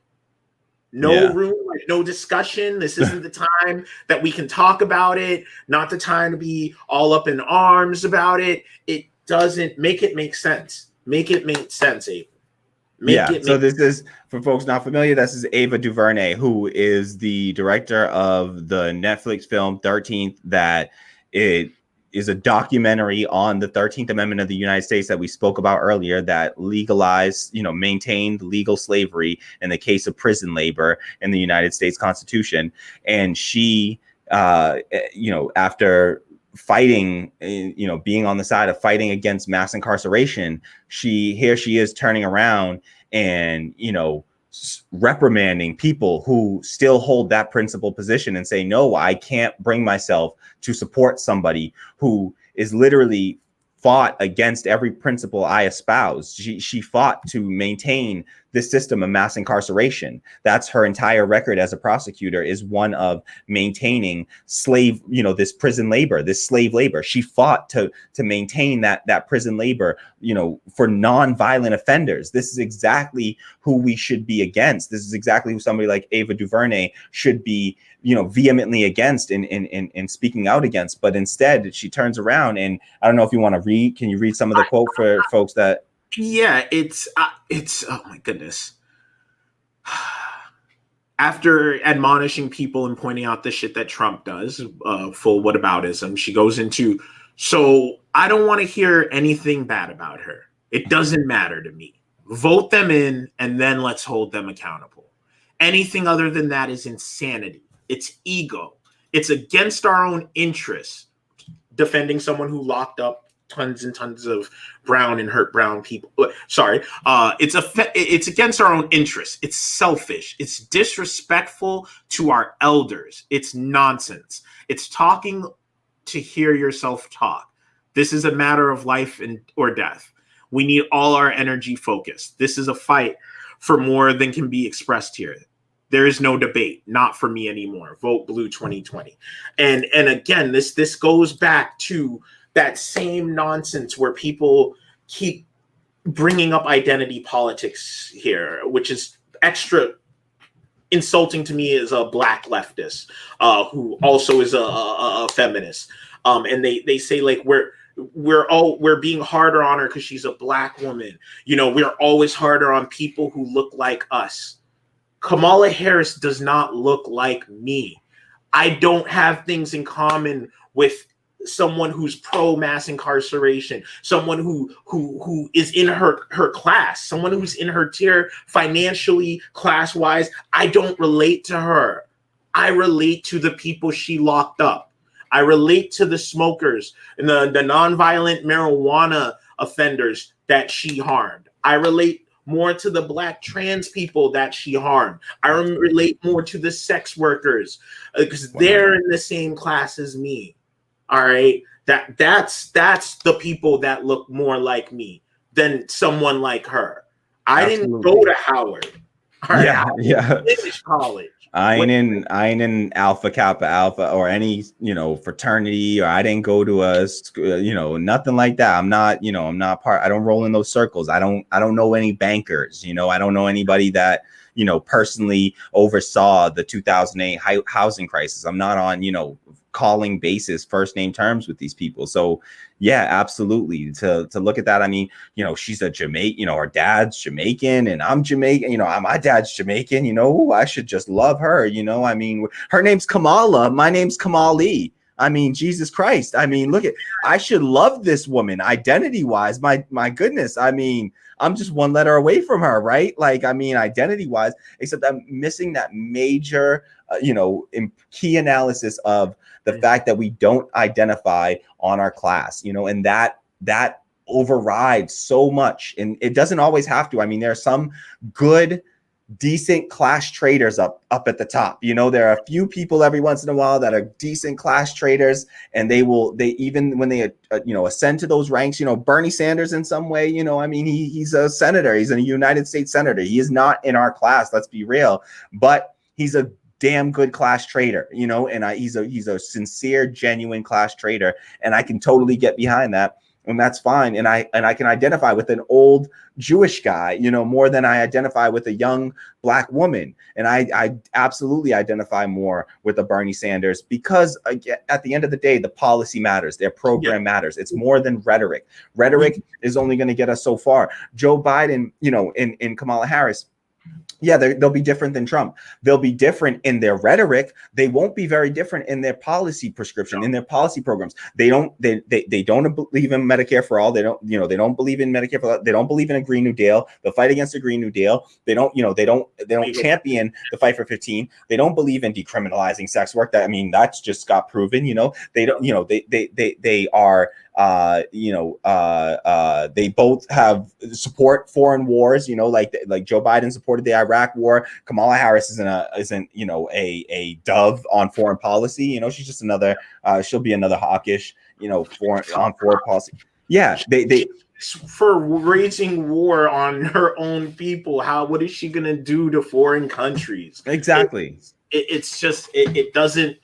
no room, no discussion. This isn't the time that we can talk about it. Not the time to be all up in arms about it. It doesn't make it make sense. Make it make sense, Abe. So this is, for folks not familiar, this is Ava DuVernay, who is the director of the Netflix film 13th, that it is a documentary on the 13th Amendment of the United States that we spoke about earlier, that legalized, maintained legal slavery in the case of prison labor in the United States Constitution. And she, after fighting, being on the side of fighting against mass incarceration, she is turning around and, reprimanding people who still hold that principled position and say, no, I can't bring myself to support somebody who is literally fought against every principle I espouse. She fought to maintain this system of mass incarceration. That's her entire record as a prosecutor, is one of maintaining this prison labor, this slave labor. She fought to maintain that prison labor, for non-violent offenders. This is exactly who we should be against. This is exactly who somebody like Ava DuVernay should be, vehemently against and speaking out against. But instead, she turns around, and I don't know if you want to read. Can you read some of the quote for folks that? Yeah, it's oh my goodness. After admonishing people and pointing out the shit that Trump does, full whataboutism, she goes into, so I don't want to hear anything bad about her. It doesn't matter to me. Vote them in, and then let's hold them accountable. Anything other than that is insanity. It's ego. It's against our own interests. Defending someone who locked up tons and tons of brown and hurt brown people. Sorry. It's against our own interests. It's selfish. It's disrespectful to our elders. It's nonsense. It's talking to hear yourself talk. This is a matter of life or death. We need all our energy focused. This is a fight for more than can be expressed here. There is no debate, not for me anymore. Vote blue 2020. And again, this goes back to that same nonsense where people keep bringing up identity politics here, which is extra insulting to me as a black leftist who also is a feminist. And they say, like, we're being harder on her because she's a black woman. We're always harder on people who look like us. Kamala Harris does not look like me. I don't have things in common with someone who's pro mass incarceration, someone who is in her class, someone who's in her tier financially, class wise. I don't relate to her. I relate to the people she locked up. I relate to the smokers and the nonviolent marijuana offenders that she harmed. I relate more to the black trans people that she harmed. I relate more to the sex workers because they're in the same class as me. All right, that's the people that look more like me than someone like her. I didn't go to Howard. All right, Yeah, yeah. Finish college. I ain't in Alpha Kappa Alpha or any, fraternity, or I didn't go to a, nothing like that. I'm not, I'm not part. I don't roll in those circles. I don't know any bankers. I don't know anybody that, personally oversaw the 2008 housing crisis. I'm not on, calling basis, first name terms with these people. So yeah, absolutely. To look at that, I mean, she's a Jamaican, her dad's Jamaican and I'm Jamaican, my dad's Jamaican, I should just love her, I mean, her name's Kamala, my name's Kahmali. I mean, Jesus Christ. I mean, I should love this woman identity wise. My goodness. I mean, I'm just one letter away from her, right? Like, I mean, identity wise, except I'm missing that major, key analysis of the fact that we don't identify on our class, and that overrides so much. And it doesn't always have to. I mean, there are some good, decent class traders up at the top. There are a few people every once in a while that are decent class traders, and they even when they ascend to those ranks, Bernie Sanders in some way, I mean, he's a senator, he's a United States senator. He is not in our class, let's be real, but he's a damn good class trader, and he's a sincere, genuine class trader, and I can totally get behind that. And that's fine. And I can identify with an old Jewish guy, more than I identify with a young Black woman. And I absolutely identify more with a Bernie Sanders, because at the end of the day, the policy matters. Their program matters. It's more than rhetoric. Rhetoric is only going to get us so far. Joe Biden, in Kamala Harris, yeah, they'll be different than Trump. They'll be different in their rhetoric. They won't be very different in their policy prescription, in their policy programs. They don't believe in Medicare for all. They don't believe in Medicare for all. They don't believe in a Green New Deal. They'll fight against the Green New Deal. They don't champion the fight for 15. They don't believe in decriminalizing sex work. That's just got proven. They don't. They are. They both have support foreign wars, like Joe Biden supported the Iraq war. Kamala Harris isn't a dove on foreign policy. She's just another, she'll be another hawkish, foreign policy. Yeah. They for waging war on her own people. What is she going to do to foreign countries? Exactly. It's just, it doesn't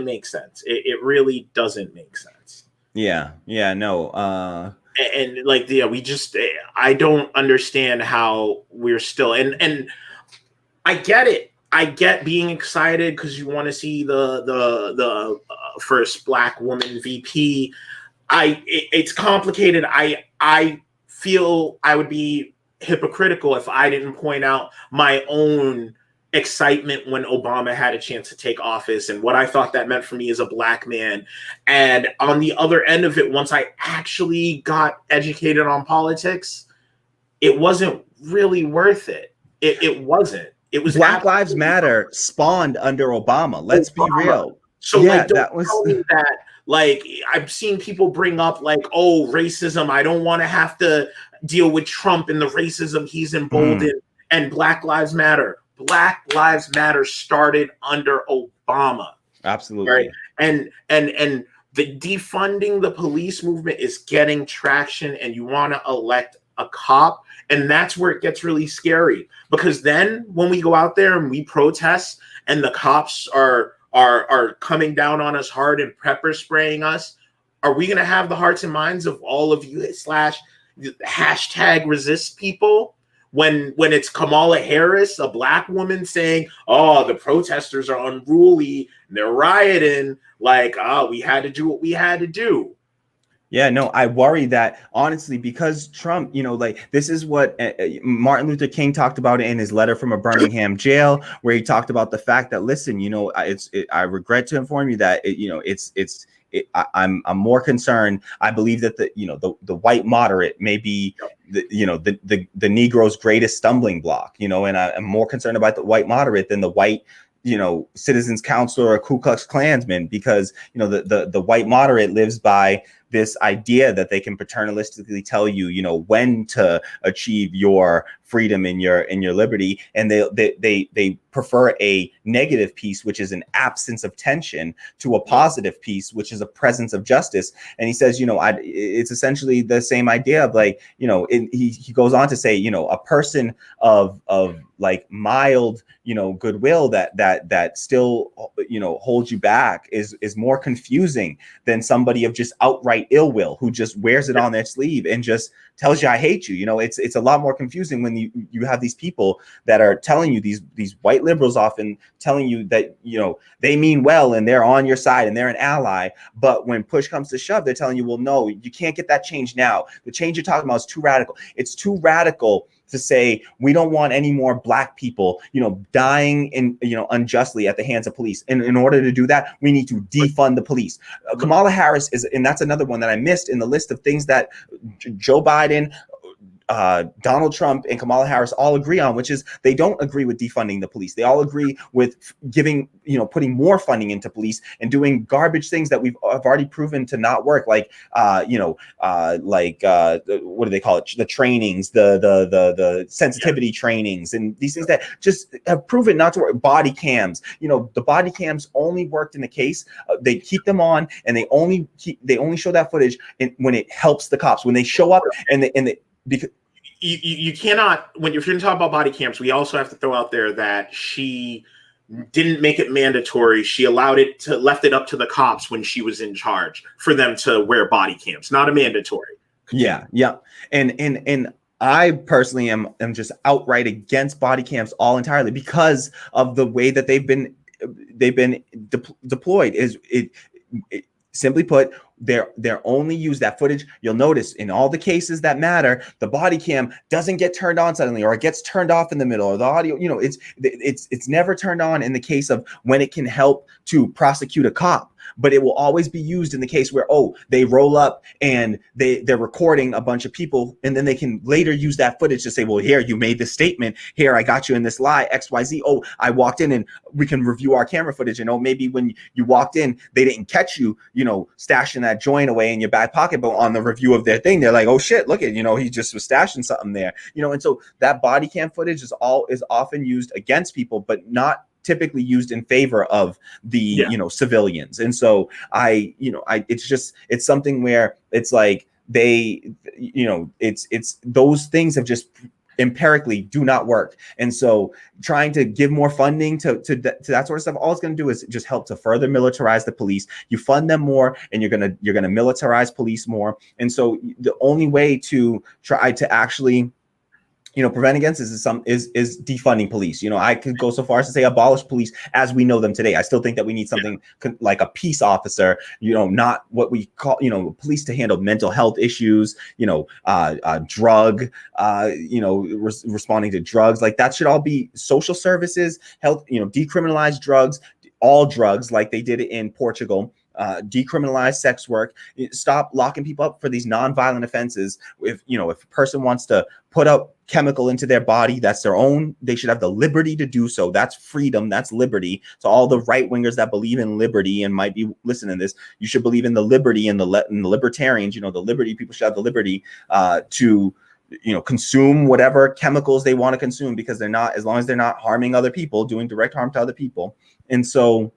make sense. It really doesn't make sense. Yeah, no. And I don't understand how we're still, and I get it. I get being excited because you want to see the first Black woman VP. It's complicated. I feel I would be hypocritical if I didn't point out my own excitement when Obama had a chance to take office and what I thought that meant for me as a Black man. And on the other end of it, once I actually got educated on politics, it wasn't really worth it. It wasn't. It was Black Lives Matter spawned under Obama. Let's be real. So yeah, don't tell me that. Like, I've seen people bring up racism. I don't want to have to deal with Trump and the racism he's emboldened. And Black Lives Matter. Black Lives Matter started under Obama. Absolutely. Right. And the defunding the police movement is getting traction, and you want to elect a cop. And that's where it gets really scary, because then when we go out there and we protest and the cops are coming down on us hard and pepper spraying us, are we going to have the hearts and minds of all of you # resist people? When it's Kamala Harris, a Black woman, saying, "Oh, the protesters are unruly, and they're rioting," we had to do what we had to do. Yeah, no, I worry that, honestly, because Trump, this is what Martin Luther King talked about in his letter from a Birmingham jail, where he talked about the fact that, listen, I regret to inform you that I'm more concerned. I believe that the white moderate may be the Negro's greatest stumbling block, and I'm more concerned about the white moderate than the white Citizens Council or Ku Klux Klansman, because the white moderate lives by this idea that they can paternalistically tell you, you know, when to achieve your freedom and your liberty, and they prefer a negative peace, which is an absence of tension, to a positive peace, which is a presence of justice. And he says, you know, it's essentially the same idea of like, you know, he goes on to say, you know, a person of like mild, you know, goodwill that still, you know, holds you back is more confusing than somebody of just outright ill will who just wears it on their sleeve and just tells you I hate you. You know, it's a lot more confusing when you have these people that are telling you, these white liberals often telling you that, you know, they mean well and they're on your side and they're an ally, but when push comes to shove, they're telling you, well, no, you can't get that change now. The change you're talking about is too radical. It's too radical to say we don't want any more black people, you know, dying in, you know, unjustly at the hands of police. And in order to do that, we need to defund the police. Kamala Harris is, and that's another one that I missed in the list of things that Joe Biden, Donald Trump, and Kamala Harris all agree on, which is they don't agree with defunding the police. They all agree with giving, you know, putting more funding into police and doing garbage things that have already proven to not work, like you know, what do they call it? The trainings, the sensitivity trainings, and these things that just have proven not to work. Body cams, you know, the body cams only worked in the case they keep them on, and they only show that footage when it helps the cops, when they show up because you cannot, when you're going to talk about body cams, we also have to throw out there that she didn't make it mandatory. She left it up to the cops when she was in charge for them to wear body cams, not a mandatory. Yeah. And I personally am just outright against body cams all entirely because of the way that they've been deployed. Simply put, they're only use that footage. You'll notice in all the cases that matter, the body cam doesn't get turned on suddenly, or it gets turned off in the middle, or the audio, you know, it's never turned on in the case of when it can help to prosecute a cop. But it will always be used in the case where, oh, they roll up and they're recording a bunch of people, and then they can later use that footage to say, well, here, you made this statement. Here, I got you in this lie, XYZ. Oh, I walked in, and we can review our camera footage. And oh, maybe when you walked in, they didn't catch you, you know, stashing that joint away in your back pocket. But on the review of their thing, they're like, oh shit, look at, you know, he just was stashing something there, you know. And so that body cam footage is often used against people, but not typically used in favor of the you know, civilians. And so it's something where it's like they, you know, it's those things have just empirically do not work. And so trying to give more funding to that sort of stuff, all it's going to do is just help to further militarize the police. You fund them more, and you're going to militarize police more. And so the only way to try to actually, you know, prevent against this is defunding police. You know, I could go so far as to say abolish police as we know them today. I still think that we need something like a peace officer, you know, not what we call, you know, police to handle mental health issues, you know, drug, you know, responding to drugs. Like that should all be social services, health, you know, decriminalize drugs, all drugs, like they did it in Portugal. Decriminalize sex work, stop locking people up for these non-violent offenses. If a person wants to put a chemical into their body, that's their own, they should have the liberty to do so. That's freedom, that's liberty. So all the right wingers that believe in liberty and might be listening to this, you should believe in the liberty, and the libertarians, you know, the liberty people should have the liberty to, you know, consume whatever chemicals they want to consume, because they're not, as long as they're not harming other people, doing direct harm to other people. And so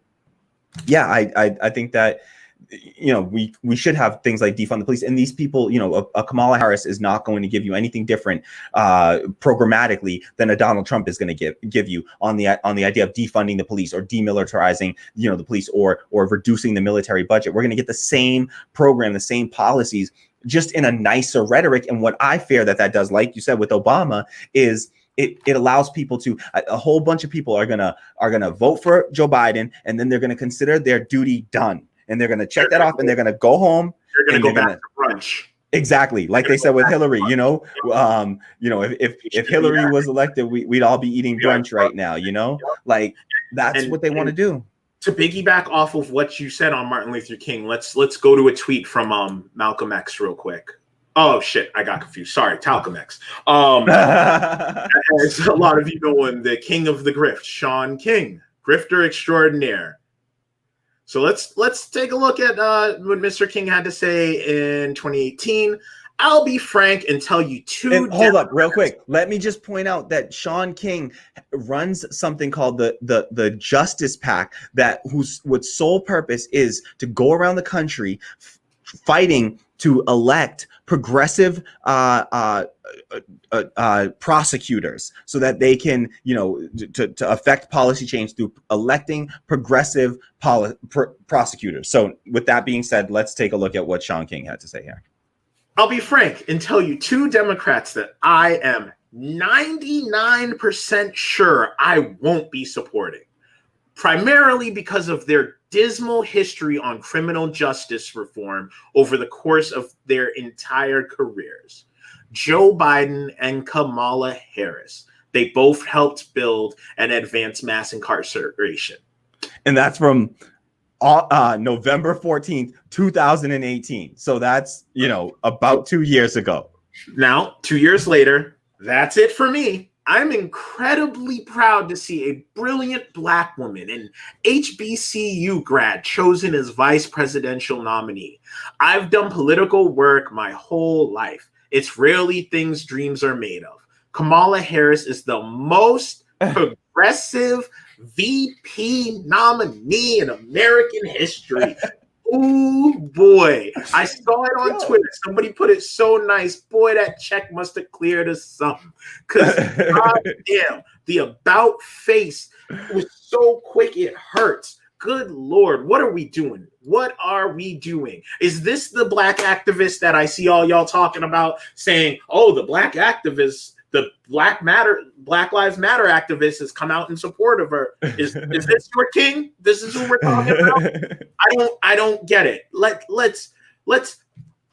yeah, I think that, you know, we should have things like defund the police. And these people, you know, a Kamala Harris is not going to give you anything different programmatically than a Donald Trump is going to give you on the idea of defunding the police or demilitarizing, you know, the police, or reducing the military budget. We're going to get the same program, the same policies, just in a nicer rhetoric. And what I fear that does, like you said with Obama, is it allows people to, a whole bunch of people are gonna vote for Joe Biden, and then they're gonna consider their duty done, and they're gonna check that off, and they're gonna go home. They're gonna go back to brunch. Exactly, like they said with Hillary. You know, if Hillary was elected, we'd all be eating brunch right now. You know, like that's what they want to do. To piggyback off of what you said on Martin Luther King, let's go to a tweet from Malcolm X real quick. Oh shit, I got confused. Sorry, Talcum X. As a lot of you know him, the king of the grift, Sean King, grifter extraordinaire. So let's take a look at what Mr. King had to say in 2018. I'll be frank and tell you And hold up real quick. Let me just point out that Sean King runs something called the Justice PAC, that whose sole purpose is to go around the country fighting to elect progressive prosecutors so that they can, to affect policy change through electing progressive prosecutors. So with that being said, let's take a look at what Sean King had to say here. I'll be frank and tell you two Democrats that I am 99% sure I won't be supporting, primarily because of their dismal history on criminal justice reform over the course of their entire careers. Joe Biden and Kamala Harris. They both helped build and advance mass incarceration. And that's from November 14th, 2018. So that's, about 2 years ago. Now, 2 years later, that's it for me. I'm incredibly proud to see a brilliant Black woman, an HBCU grad, chosen as vice presidential nominee. I've done political work my whole life. It's rarely things dreams are made of. Kamala Harris is the most progressive VP nominee in American history. Ooh, boy. I saw it on Twitter. Somebody put it so nice. Boy, that check must have cleared us something. Because, goddamn, the about face was so quick it hurts. Good Lord, what are we doing? What are we doing? Is this the Black activist that I see all y'all talking about saying, oh, the Black activists, the Black Lives Matter activist has come out in support of her. Is this your king? This is who we're talking about? I don't get it. Let's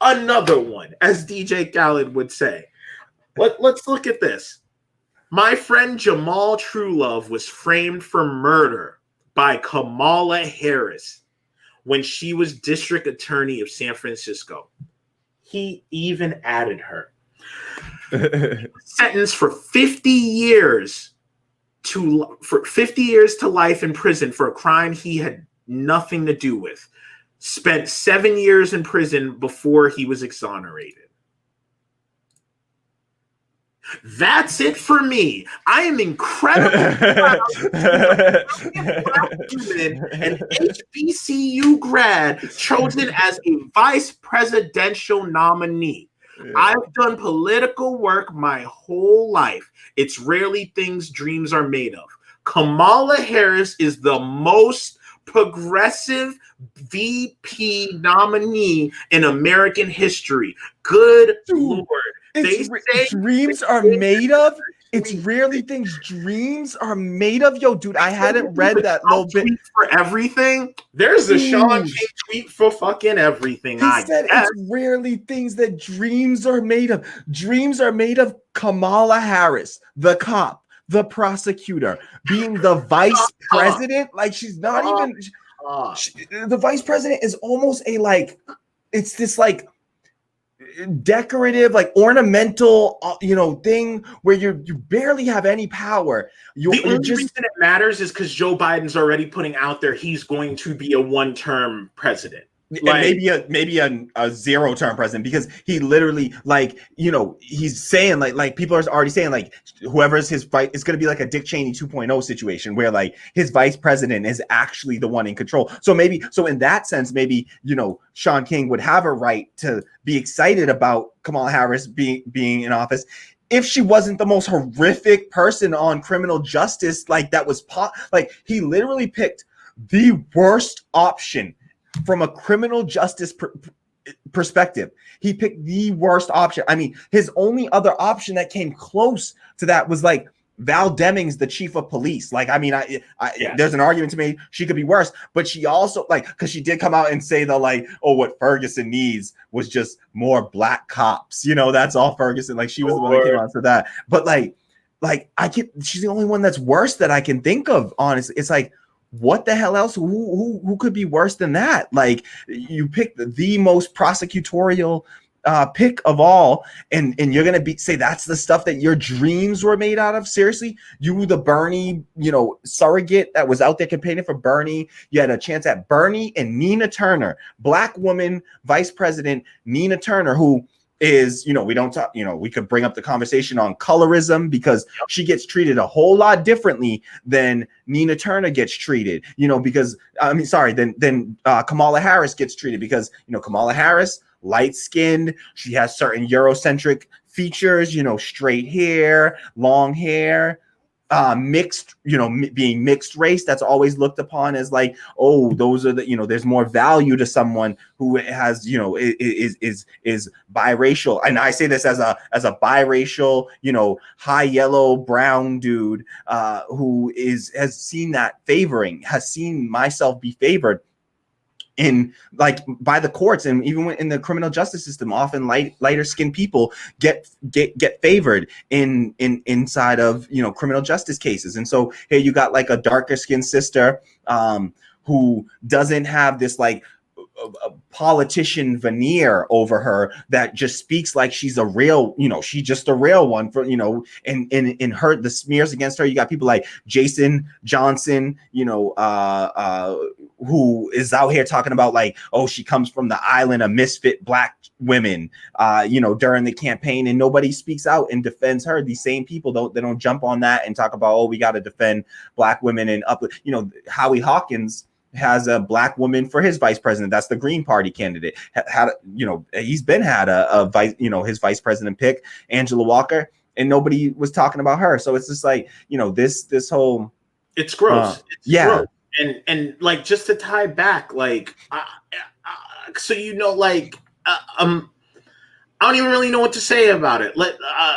another one, as DJ Khaled would say. Let's look at this. My friend Jamal Truelove was framed for murder by Kamala Harris when she was district attorney of San Francisco. He even added her. Sentenced for 50 years to life in prison for a crime he had nothing to do with. Spent 7 years in prison before he was exonerated. That's it for me. I am incredibly proud an HBCU grad chosen as a vice presidential nominee. Yeah. I've done political work my whole life. It's rarely things dreams are made of. Kamala Harris is the most progressive VP nominee in American history. Good Lord. They say dreams are made of. It's rarely things dreams are made of. Yo, dude, I hadn't read that little bit. For everything, there's a Sean King tweet for fucking everything. He said it's rarely things that dreams are made of. Dreams are made of Kamala Harris, the cop, the prosecutor, being the vice president. Like, she's not even. The vice president is almost it's this decorative, ornamental, thing where you barely have any power. The only reason it matters is because Joe Biden's already putting out there he's going to be a one-term president. Maybe a zero-term president, because he literally he's saying people are already saying whoever's his fight is going to be like a Dick Cheney 2.0 situation where his vice president is actually the one in control. So in that sense, maybe Sean King would have a right to be excited about Kamala Harris being in office if she wasn't the most horrific person on criminal justice. That was he literally picked the worst option. From a criminal justice perspective, he picked the worst option. I mean, his only other option that came close to that was Val Demings, the chief of police. There's an argument to me she could be worse, but she also because she did come out and say what Ferguson needs was just more black cops. That's all Ferguson. She was the one that came out for that. But she's the only one that's worse that I can think of. Honestly, it's what the hell else? Who could be worse than that? You picked the most prosecutorial pick of all, and you're gonna say that's the stuff that your dreams were made out of? Seriously, you the Bernie, surrogate that was out there campaigning for Bernie. You had a chance at Bernie and Nina Turner, black woman vice president Nina Turner, who is, we don't talk, we could bring up the conversation on colorism, because she gets treated a whole lot differently than Nina Turner gets treated, because then Kamala Harris gets treated, because Kamala Harris, light skinned, she has certain Eurocentric features, straight hair, long hair, mixed, being mixed race. That's always looked upon as like, oh, those are the, there's more value to someone who has, is biracial. And I say this as a biracial, high yellow brown dude who has seen that favoring, has seen myself be favored in like by the courts, and even in the criminal justice system, often lighter skinned people get favored inside of criminal justice cases. And so here you got like a darker skinned sister who doesn't have this like a politician veneer over her that just speaks like she's a real, she's just a real one for, and in her, the smears against her. You got people like Jason Johnson, who is out here talking about like, oh, she comes from the island of misfit black women, during the campaign, and nobody speaks out and defends her. These same people don't jump on that and talk about, oh, we got to defend black women and up, Howie Hawkins has a black woman for his vice president. That's the Green Party candidate. He's been had a vice, his vice president pick, Angela Walker, and nobody was talking about her. So it's just like, this whole, it's gross. Gross. And like, just to tie back, like, so I don't even really know what to say about it.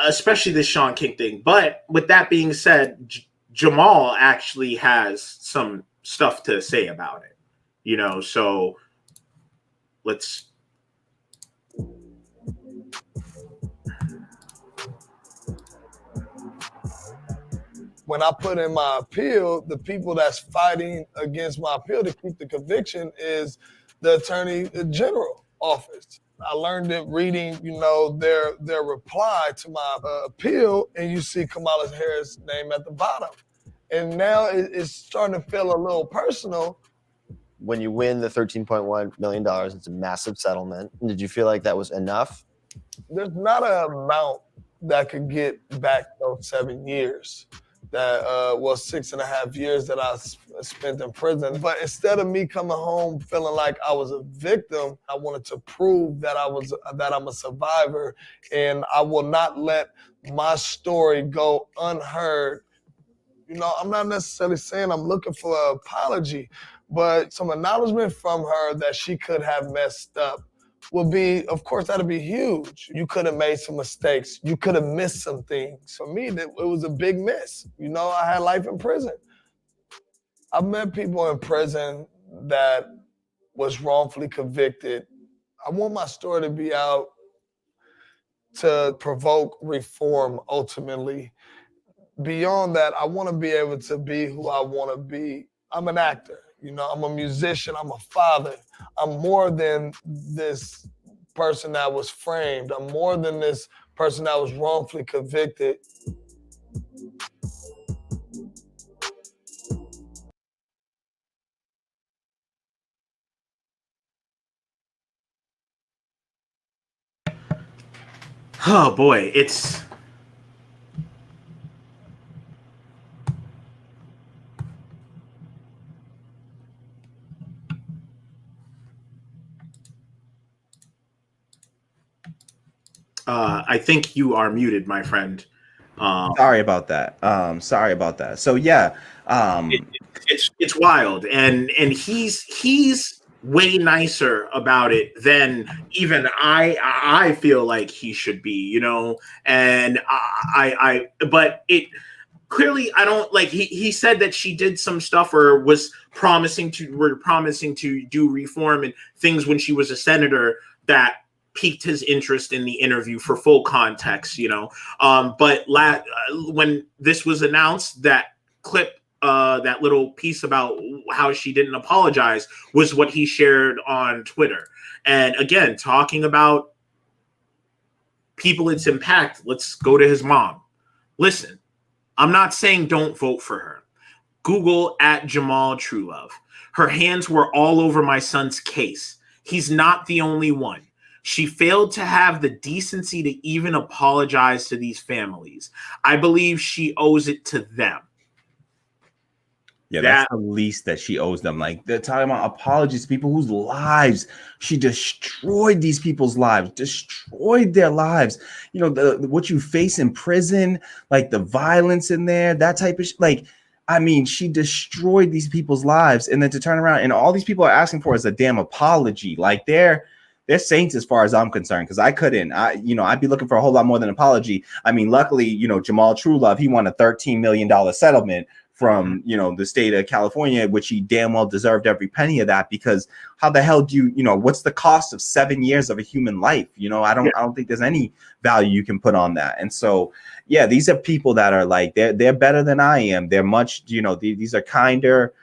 Especially this Sean King thing. But with that being said, Jamal actually has some stuff to say about it, so let's. When I put in my appeal, the people that's fighting against my appeal to keep the conviction is the Attorney General office. I learned it reading, their reply to my appeal, and you see Kamala Harris' name at the bottom. And now it's starting to feel a little personal. When you win the $13.1 million, it's a massive settlement. Did you feel like that was enough? There's not an amount that could get back those 7 years. That 6.5 years that I spent in prison. But instead of me coming home feeling like I was a victim, I wanted to prove that I'm a survivor, and I will not let my story go unheard. I'm not necessarily saying I'm looking for an apology, but some acknowledgement from her that she could have messed up would be, of course, that'd be huge. You could have made some mistakes. You could have missed some things. For me, it was a big miss. I had life in prison. I've met people in prison that was wrongfully convicted. I want my story to be out to provoke reform ultimately. Beyond that, I want to be able to be who I want to be. I'm an actor, I'm a musician, I'm a father. I'm more than this person that was framed. I'm more than this person that was wrongfully convicted. Oh boy, it's. I think you are muted, my friend. Sorry about that. So yeah, it's wild, and he's way nicer about it than even I feel like he should be, And but it clearly I don't like. He said that she did some stuff or was promising to do reform and things when she was a senator that piqued his interest in the interview. For full context, but when this was announced, that clip, that little piece about how she didn't apologize was what he shared on Twitter. And again, talking about people it's impact. Let's go to his mom. Listen, I'm not saying don't vote for her. Google at Jamal Truelove. Her hands were all over my son's case. He's not the only one. She failed to have the decency to even apologize to these families. I believe she owes it to them. Yeah, that's the least that she owes them. Like, they're talking about apologies to people whose lives she destroyed. These people's lives, destroyed their lives. You know, what you face in prison, like the violence in there, that type of like. I mean, she destroyed these people's lives, and then to turn around and all these people are asking for is a damn apology. Like, they're saints as far as I'm concerned, because I'd be looking for a whole lot more than an apology. I mean, luckily, Jamal Truelove, he won a $13 million settlement from, the state of California, which he damn well deserved every penny of that, because how the hell do what's the cost of 7 years of a human life? I don't think there's any value you can put on that. And so, yeah, these are people that are like, they're better than I am. They're much, these are kinder,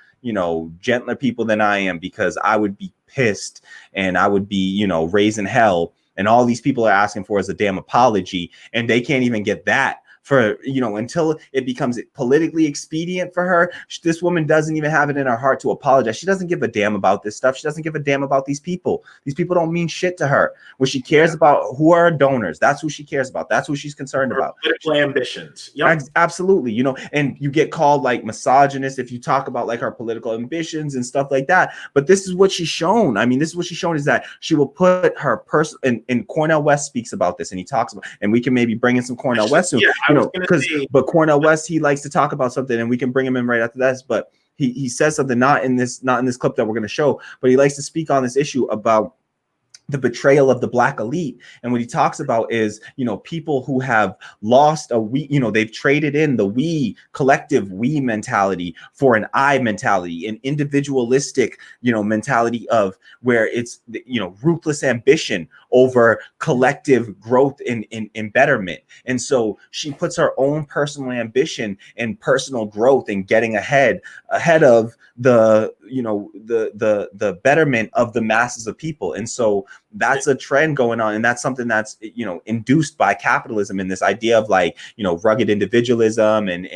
gentler people than I am, because I would be pissed and I would be, raising hell. And all these people are asking for is a damn apology, and they can't even get that for, until it becomes politically expedient for her. This woman doesn't even have it in her heart to apologize. She doesn't give a damn about this stuff. She doesn't give a damn about these people. These people don't mean shit to her. What she cares about, who are her donors. That's who she cares about. That's who she's concerned about. Political ambitions. Yep. Absolutely. And you get called like misogynist if you talk about like her political ambitions and stuff like that. But this is what she's shown. I mean, this is what she's shown, is that she will put her person, and Cornel West speaks about this, and he talks about, and we can maybe bring in some Cornel West soon. Yeah, but Cornel West, he likes to talk about something, and we can bring him in right after this. But he says something not in this clip that we're going to show, but he likes to speak on this issue about the betrayal of the Black elite. And what he talks about is, people who have lost they've traded in the we collective we mentality for an I mentality, an individualistic, mentality of where it's, ruthless ambition over collective growth in betterment. And so she puts her own personal ambition and personal growth and getting ahead of the betterment of the masses of people. And so that's a trend going on, and that's something that's induced by capitalism, and this idea of like rugged individualism and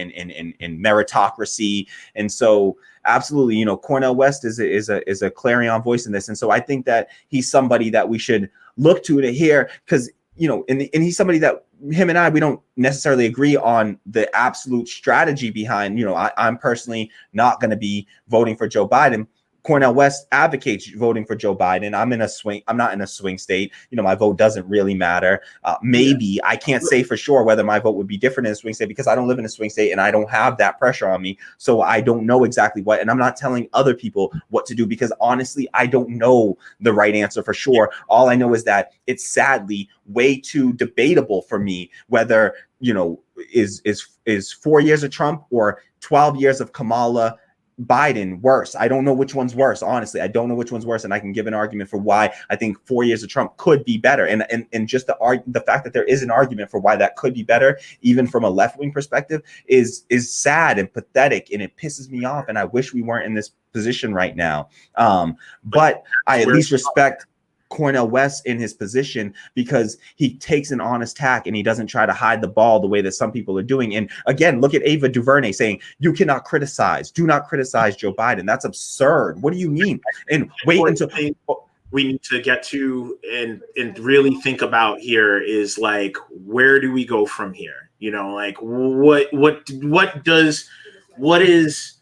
meritocracy. And so absolutely, Cornel West is a clarion voice in this. And so I think that he's somebody that we should look to hear, because and he's somebody that him and we don't necessarily agree on the absolute strategy behind. I'm personally not going to be voting for Joe Biden. Cornel West advocates voting for Joe Biden. I'm not in a swing state. My vote doesn't really matter. Maybe I can't say for sure whether my vote would be different in a swing state, because I don't live in a swing state and I don't have that pressure on me. So I don't know exactly what, and I'm not telling other people what to do, because honestly, I don't know the right answer for sure. All I know is that it's sadly way too debatable for me whether, is 4 years of Trump or 12 years of Kamala Biden worse. I don't know which one's worse. Honestly, I don't know which one's worse, and I can give an argument for why I think 4 years of Trump could be better. And just the fact that there is an argument for why that could be better, even from a left-wing perspective, is sad and pathetic, and it pisses me off. And I wish we weren't in this position right now. But I at least respect Cornel West in his position, because he takes an honest tack and he doesn't try to hide the ball the way that some people are doing. And again, look at Ava DuVernay saying, do not criticize Joe Biden. That's absurd. What do you mean? And wait until we need to get to and really think about here is like, where do we go from here? Like what is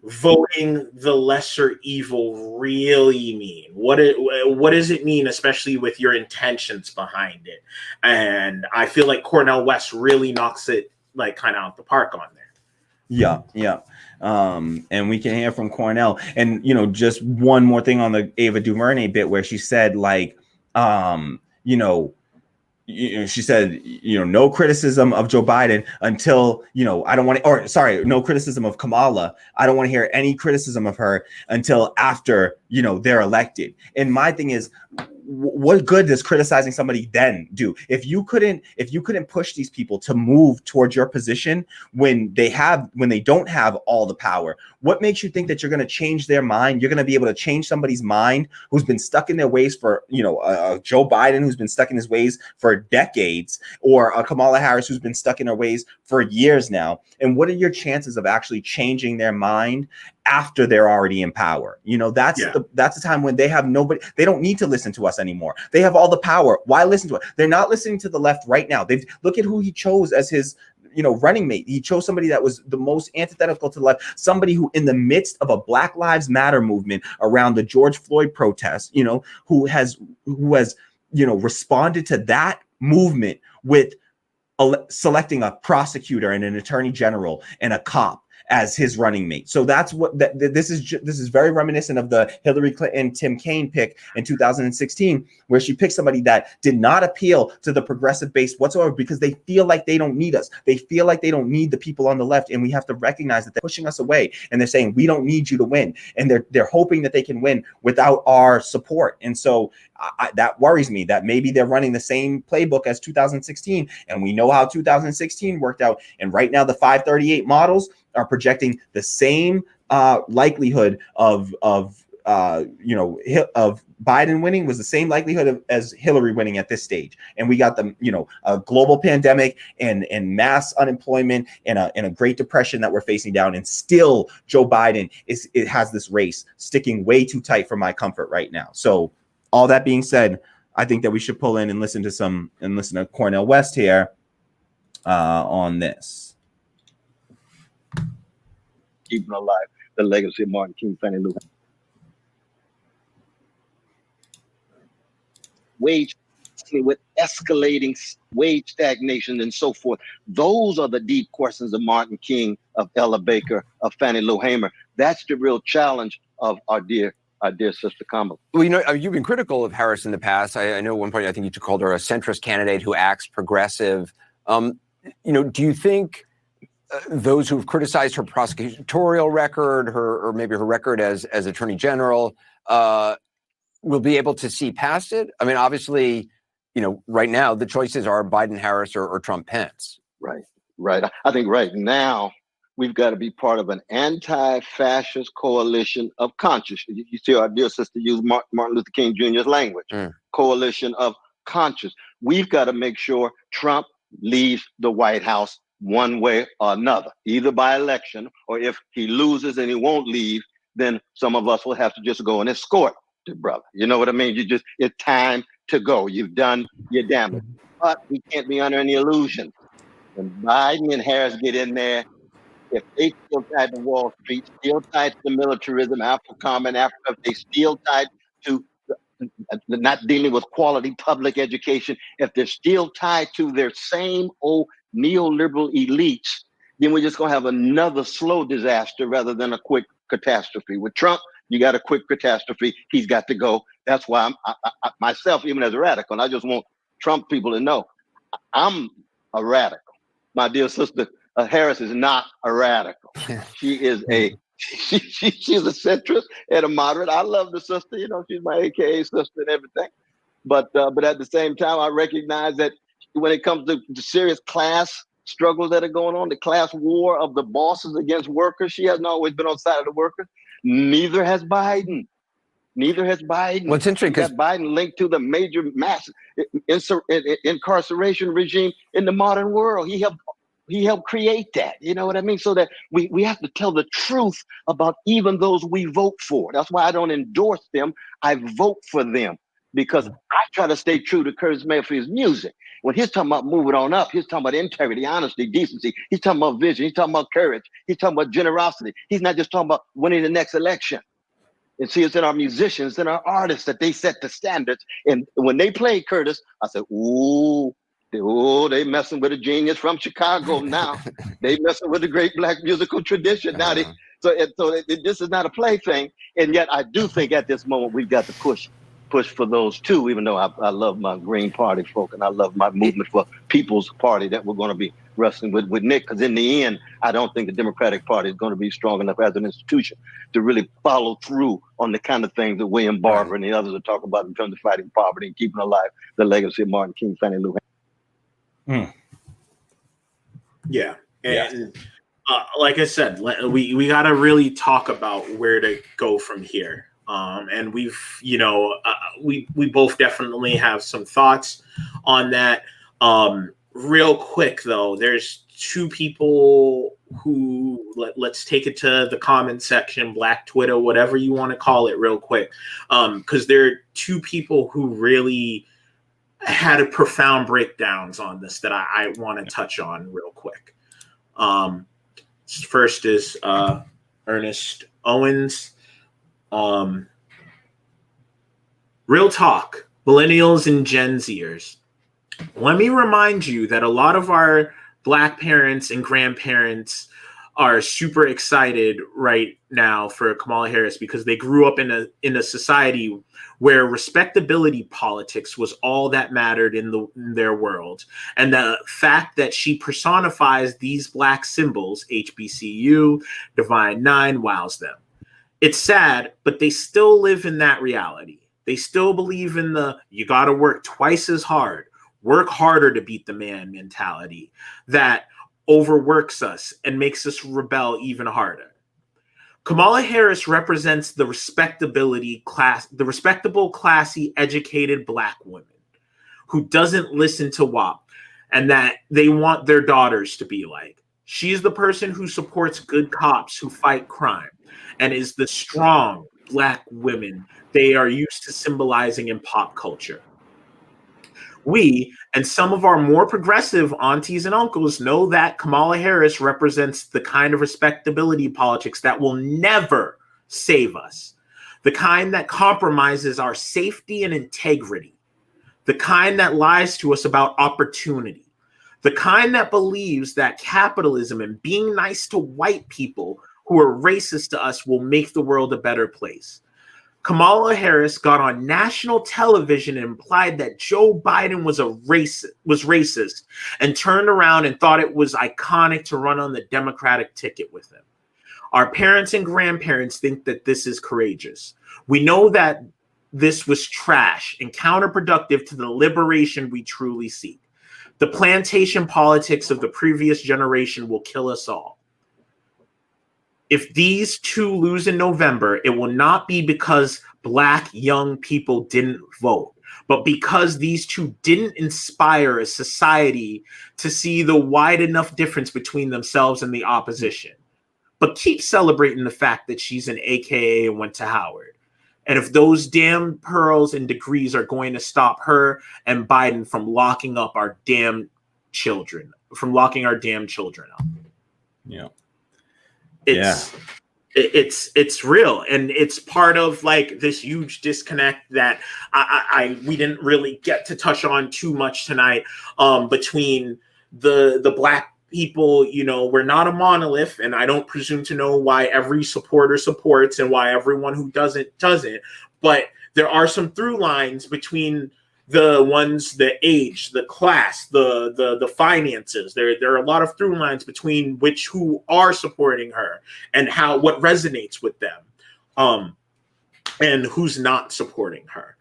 voting the lesser evil really mean? What does it mean, especially with your intentions behind it? And I feel like Cornel West really knocks it like kind of out the park on there. Yeah. And we can hear from Cornel. And just one more thing on the Ava DuVernay bit, where she said like she said, no criticism of Joe Biden until, no criticism of Kamala. I don't want to hear any criticism of her until after, they're elected. And my thing is, what good does criticizing somebody then do? If you couldn't push these people to move towards your position when they don't have all the power, what makes you think that you're going to change their mind? You're going to be able to change somebody's mind who's been stuck in their ways for, Joe Biden, who's been stuck in his ways for decades, or Kamala Harris, who's been stuck in her ways for years now. And what are your chances of actually changing their mind after they're already in power? That's the time when they have nobody. They don't need to listen to us anymore. They have all the power. Why listen to it? They're not listening to the left right now. Look at who he chose as his running mate. He chose somebody that was the most antithetical to the left, somebody who, in the midst of a Black Lives Matter movement around the George Floyd protests, who has responded to that movement with selecting a prosecutor and an attorney general and a cop as his running mate. So that's what this is very reminiscent of the Hillary Clinton Tim Kaine pick in 2016, where she picked somebody that did not appeal to the progressive base whatsoever, because they feel like they don't need us. They feel like they don't need the people on the left, and we have to recognize that they're pushing us away, and they're saying we don't need you to win, and they're hoping that they can win without our support. And so that worries me, that maybe they're running the same playbook as 2016, and we know how 2016 worked out. And right now the 538 models are projecting the same likelihood of Biden winning was the same likelihood as Hillary winning at this stage. And we got a global pandemic and mass unemployment and a Great Depression that we're facing down. And still Joe Biden has this race sticking way too tight for my comfort right now. So all that being said, I think that we should pull in and listen to Cornel West here on this. Keeping alive the legacy of Martin King, Fannie Lou. Wage with escalating wage stagnation and so forth. Those are the deep questions of Martin King, of Ella Baker, of Fannie Lou Hamer. That's the real challenge of our dear sister Kamala. Well, you've been critical of Harris in the past. I know at one point I think you called her a centrist candidate who acts progressive. Do you think those who've criticized her prosecutorial record, or maybe her record as Attorney General, will be able to see past it? I mean, obviously, right now the choices are Biden, Harris, or Trump, Pence. Right. I think right now we've got to be part of an anti-fascist coalition of conscience. You see our dear sister use Martin Luther King Jr.'s language, coalition of conscience. We've got to make sure Trump leaves the White House one way or another, either by election, or if he loses and he won't leave, then some of us will have to just go and escort the brother. You know what I mean? It's time to go. You've done your damage. But we can't be under any illusion. When Biden and Harris get in there, if they still tied to Wall Street, still tied to the militarism, after common Africa, if they still tied to not dealing with quality public education, if they're still tied to their same old neoliberal elites, then we're just going to have another slow disaster rather than a quick catastrophe. With Trump, you got a quick catastrophe. He's got to go. That's why I myself, even as a radical, and I just want Trump people to know, I'm a radical. My dear sister Harris is not a radical. She is she's a centrist and a moderate. I love the sister. She's my AKA sister and everything. But at the same time, I recognize that when it comes to the serious class struggles that are going on, the class war of the bosses against workers, she hasn't always been on the side of the workers. Neither has Biden. Well, it's interesting because Biden linked to the major mass incarceration regime in the modern world. He helped create that. You know what I mean? So that we have to tell the truth about even those we vote for. That's why I don't endorse them. I vote for them, because I try to stay true to Curtis Mayfield's music. When he's talking about moving on up, he's talking about integrity, honesty, decency. He's talking about vision. He's talking about courage. He's talking about generosity. He's not just talking about winning the next election. And see, it's in our musicians and our artists that they set the standards. And when they play Curtis, I said, ooh, they messing with a genius from Chicago now. They messing with the great Black musical tradition now. So this is not a plaything. And yet I do think at this moment we've got to push for those too, even though I love my Green Party folk and I love my movement for People's Party that we're going to be wrestling with Nick, because in the end, I don't think the Democratic Party is going to be strong enough as an institution to really follow through on the kind of things that William Barber and the others are talking about in terms of fighting poverty and keeping alive the legacy of Martin King, Fannie Lou. Yeah. And like I said, we got to really talk about where to go from here. And we've, we both definitely have some thoughts on that. Real quick, though, there's two people who, let's take it to the comment section, Black Twitter, whatever you want to call it, real quick. Because there are two people who really had a profound breakdowns on this that I want to touch on real quick. First is Ernest Owens. Real talk, millennials and Gen Zers. Let me remind you that a lot of our Black parents and grandparents are super excited right now for Kamala Harris because they grew up in a society where respectability politics was all that mattered in their world. And the fact that she personifies these Black symbols, HBCU, Divine Nine, wows them. It's sad, but they still live in that reality. They still believe in the you got to work twice as hard, work harder to beat the man mentality that overworks us and makes us rebel even harder. Kamala Harris represents the respectable, classy, educated Black woman who doesn't listen to WAP and that they want their daughters to be like. She's the person who supports good cops who fight crime and is the strong Black women they are used to symbolizing in pop culture. We and some of our more progressive aunties and uncles know that Kamala Harris represents the kind of respectability politics that will never save us, the kind that compromises our safety and integrity, the kind that lies to us about opportunity, the kind that believes that capitalism and being nice to white people who are racist to us will make the world a better place. Kamala Harris got on national television and implied that Joe Biden was racist and turned around and thought it was iconic to run on the Democratic ticket with him. Our parents and grandparents think that this is courageous. We know that this was trash and counterproductive to the liberation we truly seek. The plantation politics of the previous generation will kill us all. If these two lose in November, it will not be because Black young people didn't vote, but because these two didn't inspire a society to see the wide enough difference between themselves and the opposition. But keep celebrating the fact that she's an AKA and went to Howard. And if those damn pearls and degrees are going to stop her and Biden from locking up our damn children, up. Yeah. It's real, and it's part of like this huge disconnect that we didn't really get to touch on too much tonight between the Black people. We're not a monolith, and I don't presume to know why every supporter supports and why everyone who doesn't, but there are some through lines between the ones, the age, the class, the finances. There are a lot of through lines between who are supporting her and what resonates with them, and who's not supporting her.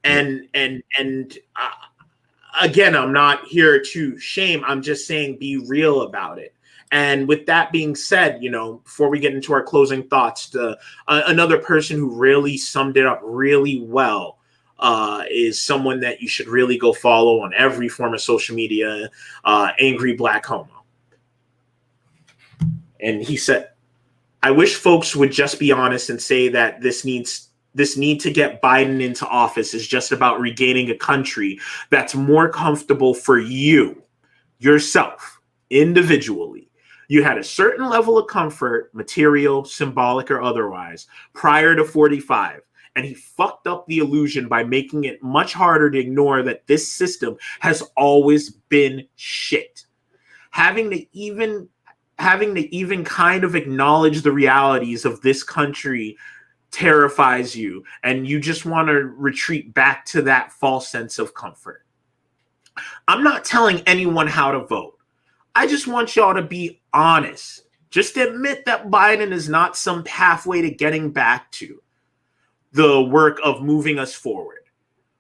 And again, I'm not here to shame. I'm just saying be real about it. And with that being said, before we get into our closing thoughts, another person who really summed it up really well is someone that you should really go follow on every form of social media, Angry Black Homo. And he said, I wish folks would just be honest and say that this need to get Biden into office is just about regaining a country that's more comfortable for you, yourself, individually. You had a certain level of comfort, material, symbolic, or otherwise, prior to 45. And he fucked up the illusion by making it much harder to ignore that this system has always been shit. Having to even kind of acknowledge the realities of this country terrifies you, and you just want to retreat back to that false sense of comfort. I'm not telling anyone how to vote. I just want y'all to be honest. Just admit that Biden is not some pathway to getting back to the work of moving us forward.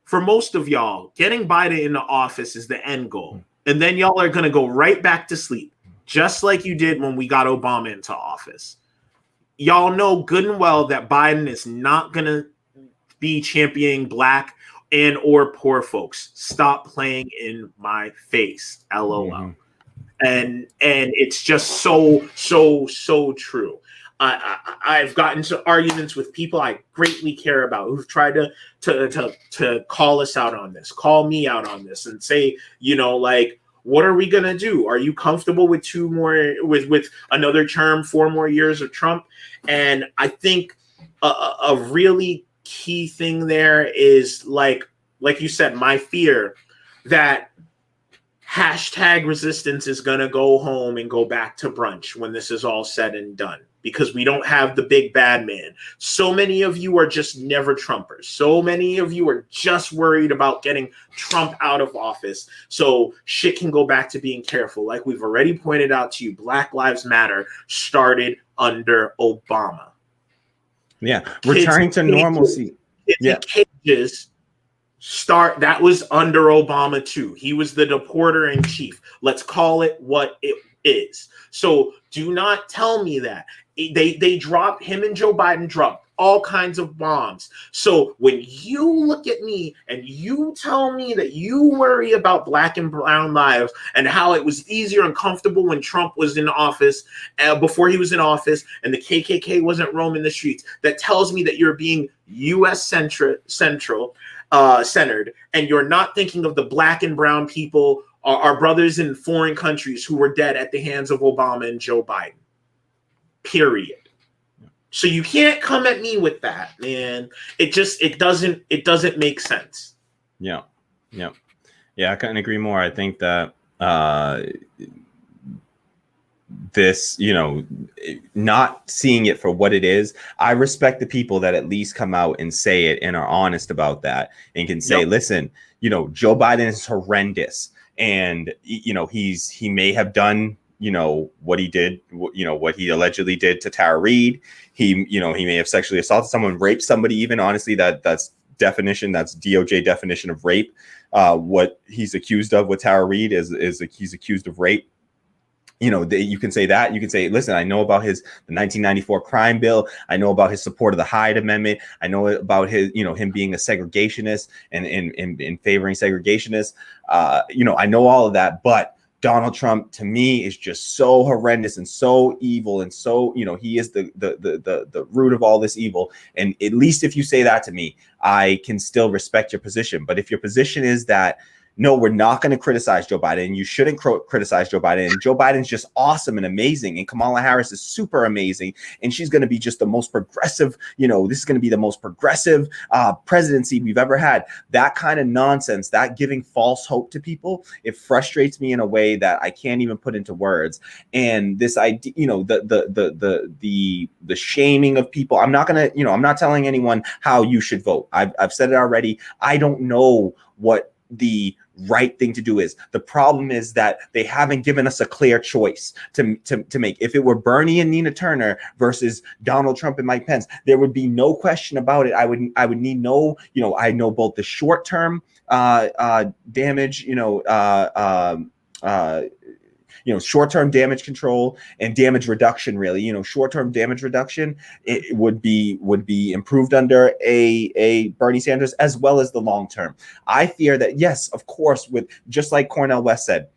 For most of y'all, getting Biden into office is the end goal. And then y'all are going to go right back to sleep, just like you did when we got Obama into office. Y'all know good and well that Biden is not going to be championing Black and or poor folks. Stop playing in my face. LOL. Mm-hmm. And it's just so true. I've gotten into arguments with people I greatly care about who've tried to call us out on this, call me out on this, and say, you know, like, what are we gonna do? Are you comfortable with with another term, 4 more years of Trump? And I think a really key thing there is like you said, my fear that hashtag resistance is going to go home and go back to brunch when this is all said and done, because we don't have the big bad man. So many of you are just never Trumpers. So many of you are just worried about getting Trump out of office so shit can go back to being careful. Like we've already pointed out to you, Black Lives Matter started under Obama. Yeah, returning to normalcy. Cages that was under Obama too. He was the deporter in chief. Let's call it what it is. So do not tell me that they dropped him and Joe Biden dropped all kinds of bombs. So when you look at me and you tell me that you worry about Black and brown lives and how it was easier and comfortable when Trump was in office, before he was in office, and the KKK wasn't roaming the streets, that tells me that you're being U.S. centered, and you're not thinking of the Black and brown people, our brothers in foreign countries who were dead at the hands of Obama and Joe Biden. Period. So you can't come at me with that, man. It doesn't make sense. Yeah. I couldn't agree more. I think that this, you know, not seeing it for what it is, I respect the people that at least come out and say it and are honest about that and can say, listen, you know, Joe Biden is horrendous, and you know, he may have done, you know, what he did, you know, what he allegedly did to Tara Reid. He may have sexually assaulted someone, raped somebody even. Honestly, that's DOJ definition of rape. What he's accused of with Tara Reid is he's accused of rape. You know, you can say that. You can say, listen, I know about the 1994 crime bill. I know about his support of the Hyde Amendment. I know about his, you know, him being a segregationist and in favoring segregationists. You know, I know all of that, but Donald Trump, to me, is just so horrendous and so evil, and so, you know, he is the root of all this evil. And at least if you say that to me, I can still respect your position. But if your position is that, no, we're not going to criticize Joe Biden, you shouldn't criticize Joe Biden, and Joe Biden's just awesome and amazing, and Kamala Harris is super amazing, and she's going to be just the most progressive, you know, this is going to be the most progressive presidency we've ever had. That kind of nonsense, that giving false hope to people, it frustrates me in a way that I can't even put into words. And this idea, you know, the shaming of people, I'm not going to, you know, I'm not telling anyone how you should vote. I've said it already. I don't know what the right thing to do is. The problem is that they haven't given us a clear choice to make. If it were Bernie and Nina Turner versus Donald Trump and Mike Pence, there would be no question about it. I would need no, you know, I know both the short-term damage, short-term damage control and damage reduction. Really, you know, short-term damage reduction, it would be improved under a Bernie Sanders, as well as the long-term. I fear that, yes, of course, with just like Cornel West said,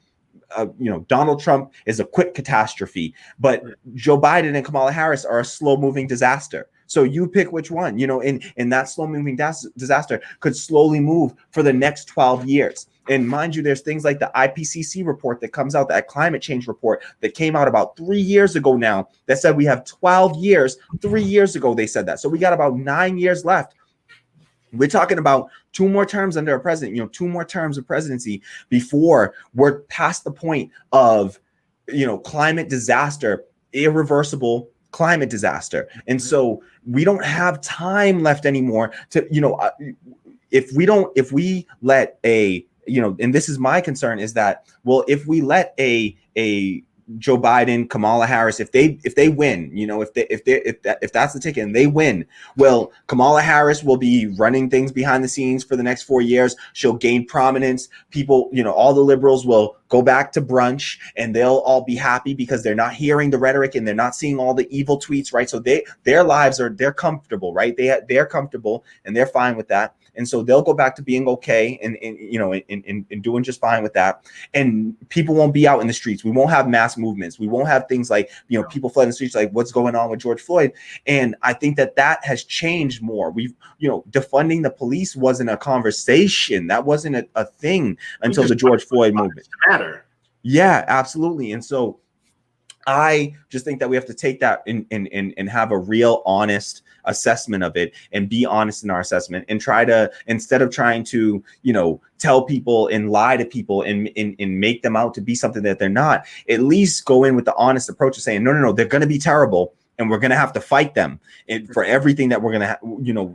Donald Trump is a quick catastrophe, but Joe Biden and Kamala Harris are a slow-moving disaster. So you pick which one, you know, and that slow-moving disaster could slowly move for the next 12 years. And mind you, there's things like the IPCC report that comes out, that climate change report that came out about 3 years ago now, that said we have 12 years. 3 years ago, they said that. So we got about 9 years left. We're talking about 2 more terms under a president, 2 more terms of presidency before we're past the point of, climate disaster, irreversible climate disaster. And so we don't have time left anymore to, if we let a and this is my concern, is that, well, if we let a Joe Biden, Kamala Harris, if they win, if that's the ticket and they win, well, Kamala Harris will be running things behind the scenes for the next 4 years. She'll gain prominence. People, all the liberals will go back to brunch and they'll all be happy because they're not hearing the rhetoric and they're not seeing all the evil tweets, right? So their lives they're comfortable, right? They're comfortable and they're fine with that. And so they'll go back to being okay and doing just fine with that. And people won't be out in the streets. We won't have mass movements. We won't have things like, people flooding the streets, like what's going on with George Floyd. And I think that has changed more. We've, defunding the police wasn't a conversation. That wasn't a thing until the George Floyd movement. Matter. Yeah, absolutely. And so I just think that we have to take that and have a real honest assessment of it and be honest in our assessment and try to, instead of trying to, tell people and lie to people and make them out to be something that they're not, at least go in with the honest approach of saying, no, they're going to be terrible. And we're going to have to fight them for everything that we're going to,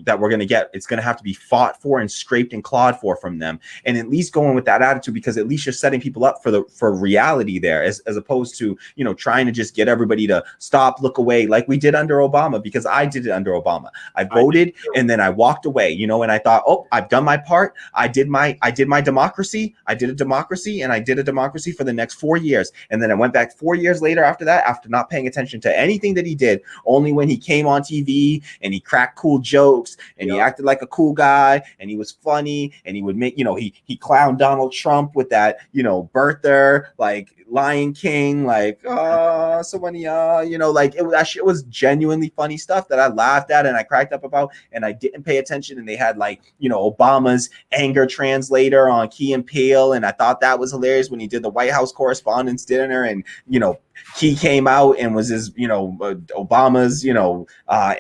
that we're going to get. It's going to have to be fought for and scraped and clawed for from them. And at least going with that attitude, because at least you're setting people up for reality there, as opposed to, trying to just get everybody to stop, look away, like we did under Obama, because I did it under Obama. I voted and then I walked away, and I thought, oh, I've done my part. I did my democracy. I did a democracy, and I did a democracy for the next 4 years. And then I went back 4 years later after that, after not paying attention to anything that he did. Only when he came on TV and he cracked cool jokes and he acted like a cool guy and he was funny and he would make, he clowned Donald Trump with that, birther, like Lion King, like, so many, like it was genuinely funny stuff that I laughed at and I cracked up about, and I didn't pay attention. And they had like, Obama's anger translator on Key and Peele. And I thought that was hilarious when he did the White House Correspondents' Dinner, and, Key came out and was his, Obama's,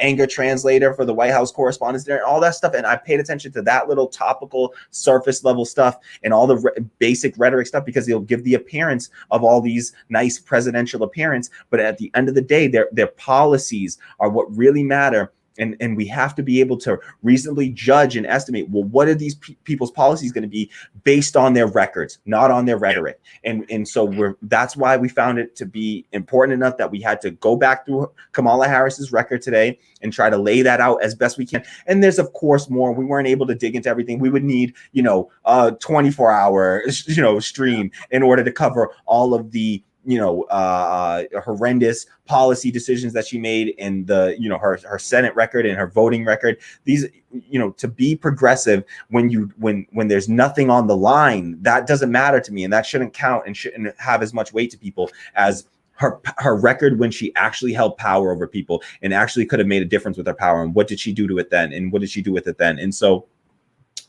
anger translator for the White House Correspondents' Dinner, all that stuff. And I paid attention to that little topical surface level stuff and all the basic rhetoric stuff, because it'll give the appearance of all these nice presidential appearance. But at the end of the day, their policies are what really matter. And we have to be able to reasonably judge and estimate, well, what are these people's policies going to be based on their records, not on their rhetoric. And so that's why we found it to be important enough that we had to go back through Kamala Harris's record today and try to lay that out as best we can. And there's, of course, more. We weren't able to dig into everything. We would need, a 24-hour, stream in order to cover all of the horrendous policy decisions that she made in the, her Senate record and her voting record. These, to be progressive when there's nothing on the line, that doesn't matter to me, and that shouldn't count and shouldn't have as much weight to people as her record when she actually held power over people and actually could have made a difference with her power. And what did she do to it then? And what did she do with it then? And so,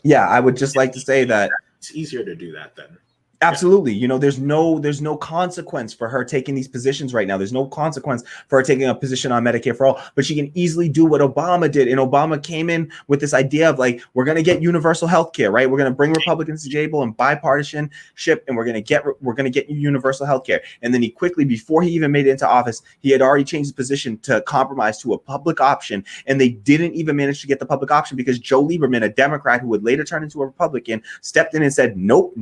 yeah, I would just like to say that it's easier to do that then. Absolutely. There's no consequence for her taking these positions right now. There's no consequence for her taking a position on Medicare for all, but she can easily do what Obama did. And Obama came in with this idea of like, we're going to get universal health care, right? We're going to bring Republicans to the table and bipartisanship, and we're going to get you universal health care. And then he quickly, before he even made it into office, he had already changed his position to compromise to a public option. And they didn't even manage to get the public option because Joe Lieberman, a Democrat who would later turn into a Republican, stepped in and said, nope,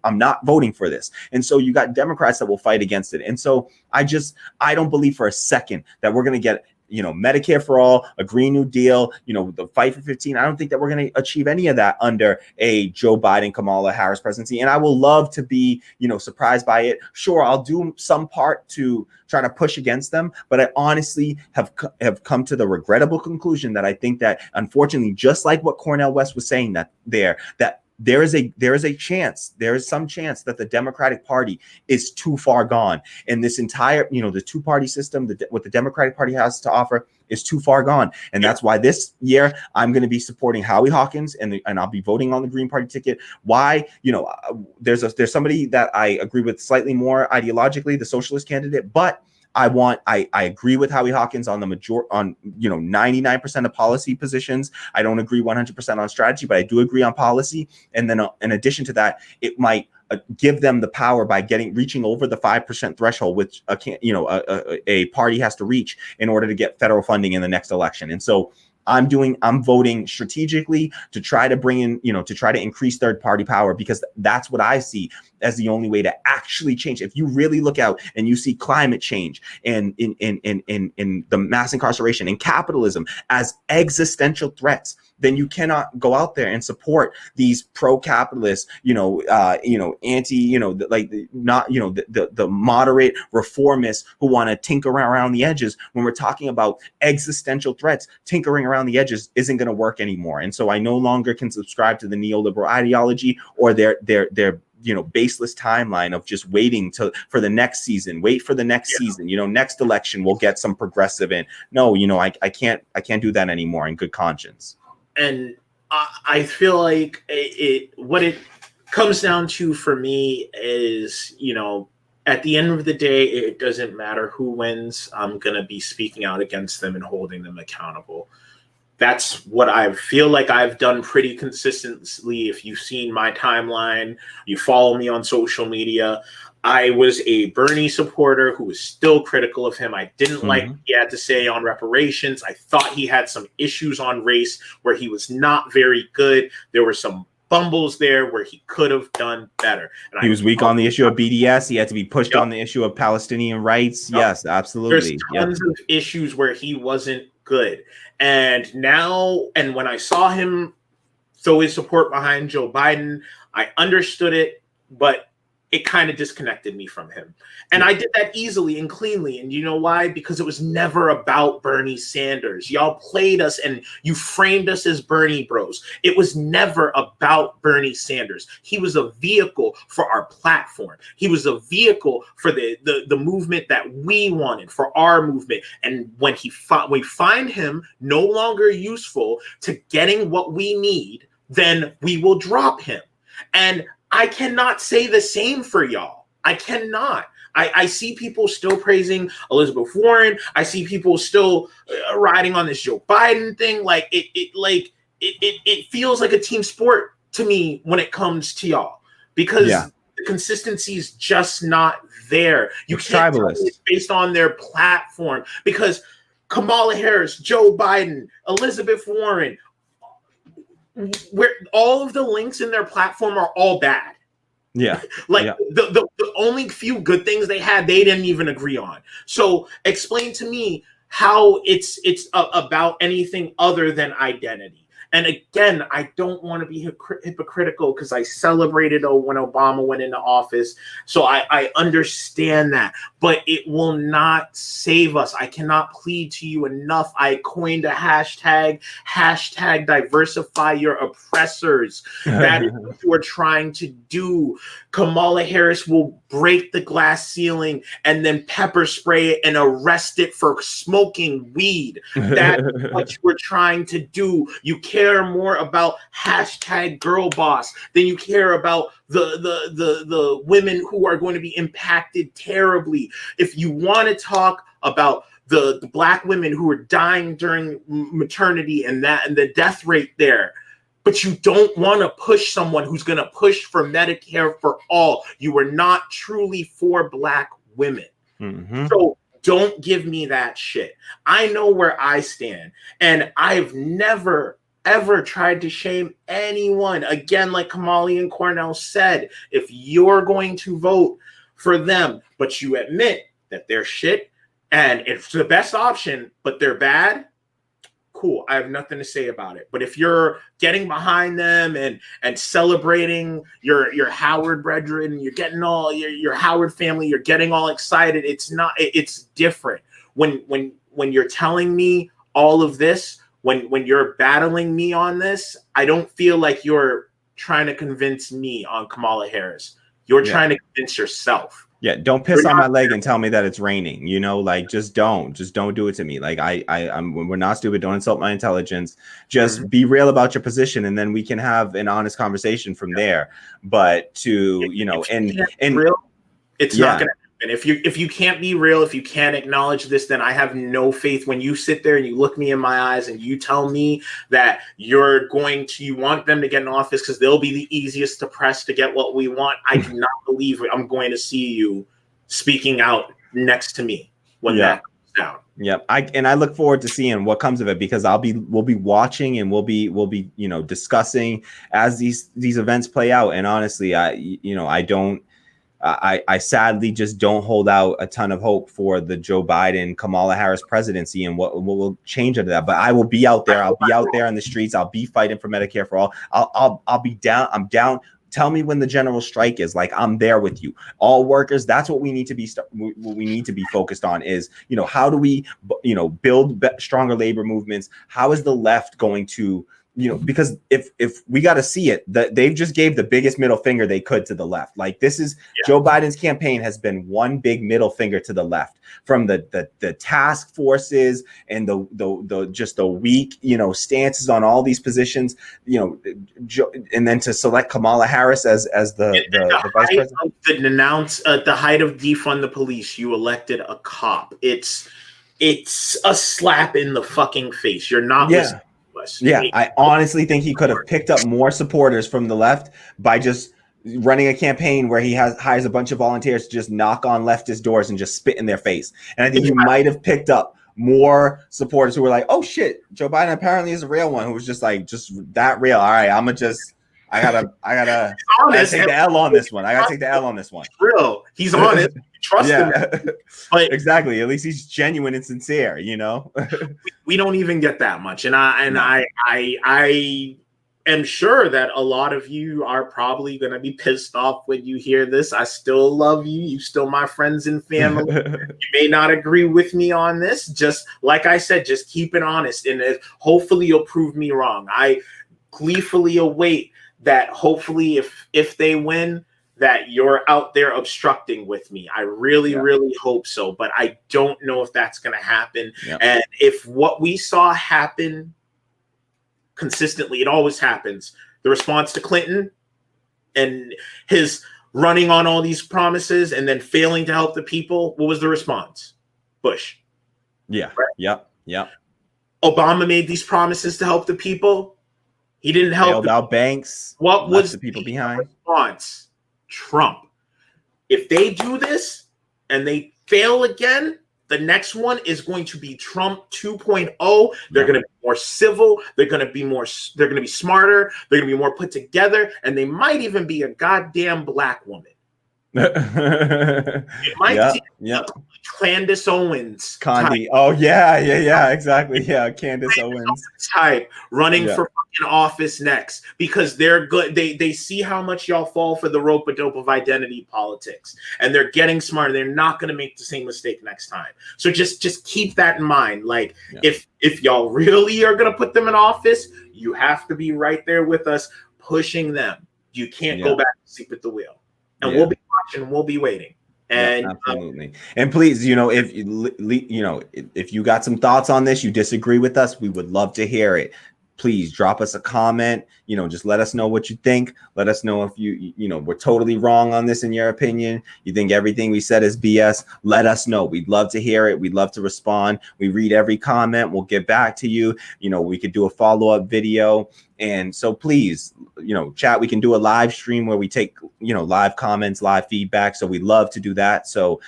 I'm not voting for this. And so you got Democrats that will fight against it. And so I don't believe for a second that we're going to get, Medicare for all, a Green New Deal, the fight for 15. I don't think that we're going to achieve any of that under a Joe Biden, Kamala Harris presidency. And I will love to be, surprised by it. Sure, I'll do some part to try to push against them, but I honestly have come to the regrettable conclusion that I think that, unfortunately, just like what Cornel West was saying, that there is some chance that the Democratic Party is too far gone. And this entire, the two-party system, what the Democratic Party has to offer is too far gone. And that's why this year I'm going to be supporting Howie Hawkins and I'll be voting on the Green Party ticket. Why? There's somebody that I agree with slightly more ideologically, the socialist candidate, but I agree with Howie Hawkins on 99% of policy positions. I don't agree 100% on strategy, but I do agree on policy. And then in addition to that, it might give them the power by reaching over the 5% threshold, which a party has to reach in order to get federal funding in the next election. And so I'm voting strategically to try to bring in, to try to increase third party power, because that's what I see as the only way to actually change. If you really look out and you see climate change and in the mass incarceration and capitalism as existential threats, then you cannot go out there and support these pro-capitalist, anti, the moderate reformists who want to tinker around the edges. When we're talking about existential threats, tinkering around the edges isn't going to work anymore. And so I no longer can subscribe to the neoliberal ideology or their baseless timeline of just waiting for the next season. Wait for the next season. Next election we'll get some progressive in. No, I can't do that anymore in good conscience. And I feel like what it comes down to for me is, at the end of the day, it doesn't matter who wins. I'm going to be speaking out against them and holding them accountable. That's what I feel like I've done pretty consistently. If you've seen my timeline, you follow me on social media, I was a Bernie supporter who was still critical of him. I didn't like what he had to say on reparations. I thought he had some issues on race where he was not very good. There were some bumbles there where he could have done better. And he was weak on the issue of BDS. He had to be pushed on the issue of Palestinian rights. Yes, absolutely. There's tons of issues where he wasn't good. And now, and when I saw him throw his support behind Joe Biden, I understood it, but it kind of disconnected me from him. And I did that easily and cleanly. And you know why? Because it was never about Bernie Sanders. Y'all played us and you framed us as Bernie bros. It was never about Bernie Sanders. He was a vehicle for our platform. He was a vehicle for the movement that we wanted, for our movement. And when we find him no longer useful to getting what we need, then we will drop him. And I cannot say the same for y'all. I cannot. I see people still praising Elizabeth Warren. I see people still riding on this Joe Biden thing. Like it feels like a team sport to me when it comes to y'all, because the consistency is just not there. You can't tell it's based on their platform, because Kamala Harris, Joe Biden, Elizabeth Warren, where all of the links in their platform are all bad. The only few good things they had, they didn't even agree on. So explain to me how it's about anything other than identity. And again, I don't want to be hypocritical, because I celebrated when Obama went into office. So I understand that, but it will not save us. I cannot plead to you enough. I coined a hashtag diversify your oppressors. That is what we're trying to do. Kamala Harris will break the glass ceiling and then pepper spray it and arrest it for smoking weed. That's what we're trying to do. You care more about hashtag girl boss than you care about the women who are going to be impacted terribly. If you want to talk about the Black women who are dying during maternity and the death rate there, but you don't want to push someone who's going to push for Medicare for all, you are not truly for Black women. So don't give me that shit. I know where I stand, and I've never ever tried to shame anyone. Again, like Kamali and Cornel said, if you're going to vote for them, but you admit that they're shit and it's the best option, but they're bad, cool. I have nothing to say about it. But if you're getting behind them and celebrating your Howard brethren, you're getting all your Howard family, you're getting all excited. It's different. When you're telling me all of this, when you're battling me on this, I don't feel like you're trying to convince me on Kamala Harris. You're trying to convince yourself. Yeah, don't piss on my leg and tell me that it's raining. Just don't do it to me. Like we're not stupid. Don't insult my intelligence. Just be real about your position, and then we can have an honest conversation from there. But it's not gonna. And if you can't be real, if you can't acknowledge this, then I have no faith. When you sit there and you look me in my eyes and you tell me that you want them to get in office because they'll be the easiest to press to get what we want, I do not believe I'm going to see you speaking out next to me when that comes down. Yep. I look forward to seeing what comes of it, because we'll be watching, and we'll be discussing as these events play out. And honestly, I sadly just don't hold out a ton of hope for the Joe Biden, Kamala Harris presidency and what will change under that. But I will be out there. I'll be out there in the streets. I'll be fighting for Medicare for all. I'll be down. I'm down. Tell me when the general strike is. Like, I'm there with you. All workers. That's what we need to be. What we need to be focused on is, how do we, build stronger labor movements? How is the left going to, because if we got to see it, that they've just gave the biggest middle finger they could to the left. Like, this is Joe Biden's campaign has been one big middle finger to the left, from the task forces and the weak, stances on all these positions, and then to select Kamala Harris as the vice president. Announce at the height of defund the police, you elected a cop. It's a slap in the fucking face. You're not listening. Yeah, I honestly think he could have picked up more supporters from the left by just running a campaign where he hires a bunch of volunteers to just knock on leftist doors and just spit in their face. And I think he might have picked up more supporters who were like, oh shit, Joe Biden apparently is a real one, who was just like, just that real. All right, I gotta take the L on this one. I gotta take the L on this one. Real. He's honest. Trust him. But exactly. At least he's genuine and sincere, we don't even get that much. And I am sure that a lot of you are probably gonna be pissed off when you hear this. I still love you. You still my friends and family. You may not agree with me on this. Just like I said, just keep it honest, and hopefully you'll prove me wrong. I gleefully await that. Hopefully if they win, that you're out there obstructing with me. I really hope so, but I don't know if that's going to happen. Yep. And if what we saw happen consistently, it always happens. The response to Clinton and his running on all these promises and then failing to help the people, what was the response? Bush. Yeah. Right? Yep. Obama made these promises to help the people. He didn't help. Bailed out banks. What was the people behind? Response? Trump. If they do this and they fail again, the next one is going to be Trump 2.0. They're going to be more civil. They're going to be smarter. They're going to be more put together. And they might even be a goddamn black woman. It might be Candace Owens. Condi. Oh, yeah, exactly. Yeah, Candace Owens. Type running for fucking office next, because they're good. They see how much y'all fall for the rope-a-dope of identity politics, and they're getting smarter. They're not going to make the same mistake next time. So just keep that in mind. Like, if y'all really are going to put them in office, you have to be right there with us, pushing them. You can't go back and sleep at the wheel. And we'll be watching. We'll be waiting. And absolutely. And please, if you got some thoughts on this, you disagree with us, we would love to hear it. Please drop us a comment. Just let us know what you think. Let us know if we're totally wrong on this in your opinion. You think everything we said is BS. Let us know. We'd love to hear it. We'd love to respond. We read every comment. We'll get back to you. We could do a follow-up video. And so please, chat, we can do a live stream where we take, live comments, live feedback. So we'd love to do that. So,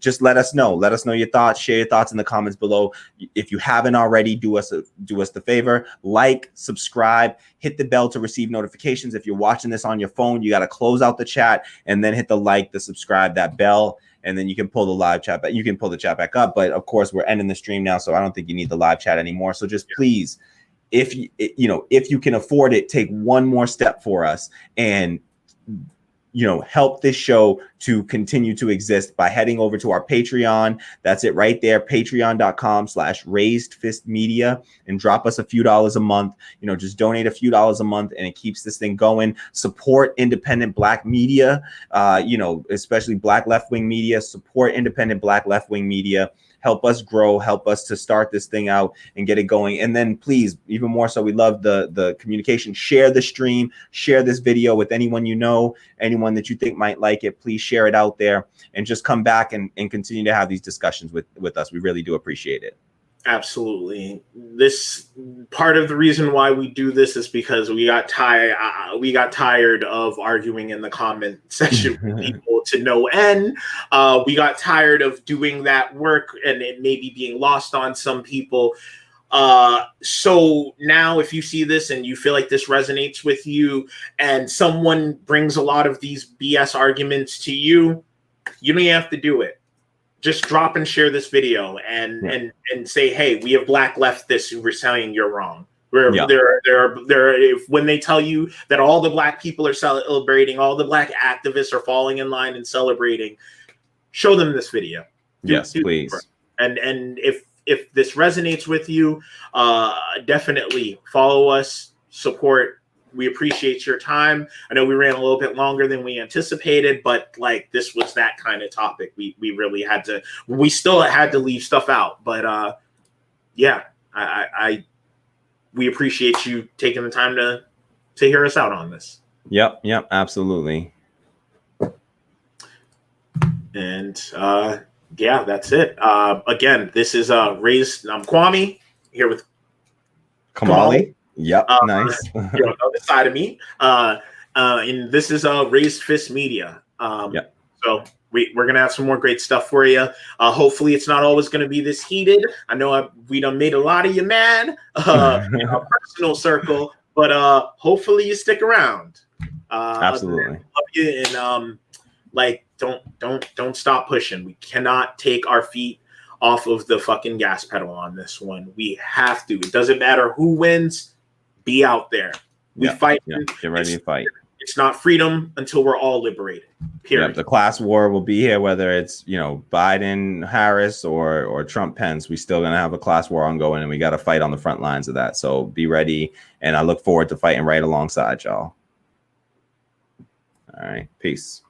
just let us know. Let us know your thoughts. Share your thoughts in the comments below. If you haven't already, do us the favor, like, subscribe, hit the bell to receive notifications. If you're watching this on your phone, you got to close out the chat and then hit the like, the subscribe, that bell. And then you can pull the live chat back. You can pull the chat back up. But of course, we're ending the stream now, so I don't think you need the live chat anymore. So just please, if you can afford it, take one more step for us and help this show to continue to exist by heading over to our Patreon. That's it right there, patreon.com/raisedfistmedia, and drop us a few dollars a month. Just donate a few dollars a month and it keeps this thing going. Support independent Black media, especially Black left-wing media. Support independent Black left-wing media. Help us grow, help us to start this thing out and get it going. And then please, even more so, we love the communication. Share the stream, share this video with anyone anyone that you think might like it. Please share it out there and just come back and continue to have these discussions with us. We really do appreciate it. Absolutely. This part of the reason why we do this is because we got tired of arguing in the comment section with people to no end. We got tired of doing that work and it maybe being lost on some people. So now if you see this and you feel like this resonates with you and someone brings a lot of these BS arguments to you, you don't even have to do it. Just drop and share this video and say, hey, we have black leftists who were saying you're wrong. When they tell you that all the black people are celebrating, all the black activists are falling in line and celebrating, show them this video. Please. And if this resonates with you, definitely follow us, support. We appreciate your time. I know we ran a little bit longer than we anticipated, but like this was that kind of topic. We really had to. We still had to leave stuff out, but yeah, we appreciate you taking the time to hear us out on this. Yep, absolutely. And yeah, that's it. Again, this is Raised. I'm Kwame here with Kamali. Yep, nice. On the other side of me. And this is Raised Fist Media. So we're gonna have some more great stuff for you. Hopefully, it's not always gonna be this heated. I know we done made a lot of you mad in our personal circle, but hopefully you stick around. Absolutely. Love you, and like don't stop pushing. We cannot take our feet off of the fucking gas pedal on this one. We have to. It doesn't matter who wins. Be out there. We fight. Get ready to fight. It's not freedom until we're all liberated. Period. The class war will be here, whether it's Biden, Harris, or Trump, Pence. We still gonna have a class war ongoing, and we got to fight on the front lines of that. So be ready, and I look forward to fighting right alongside y'all. All right, peace.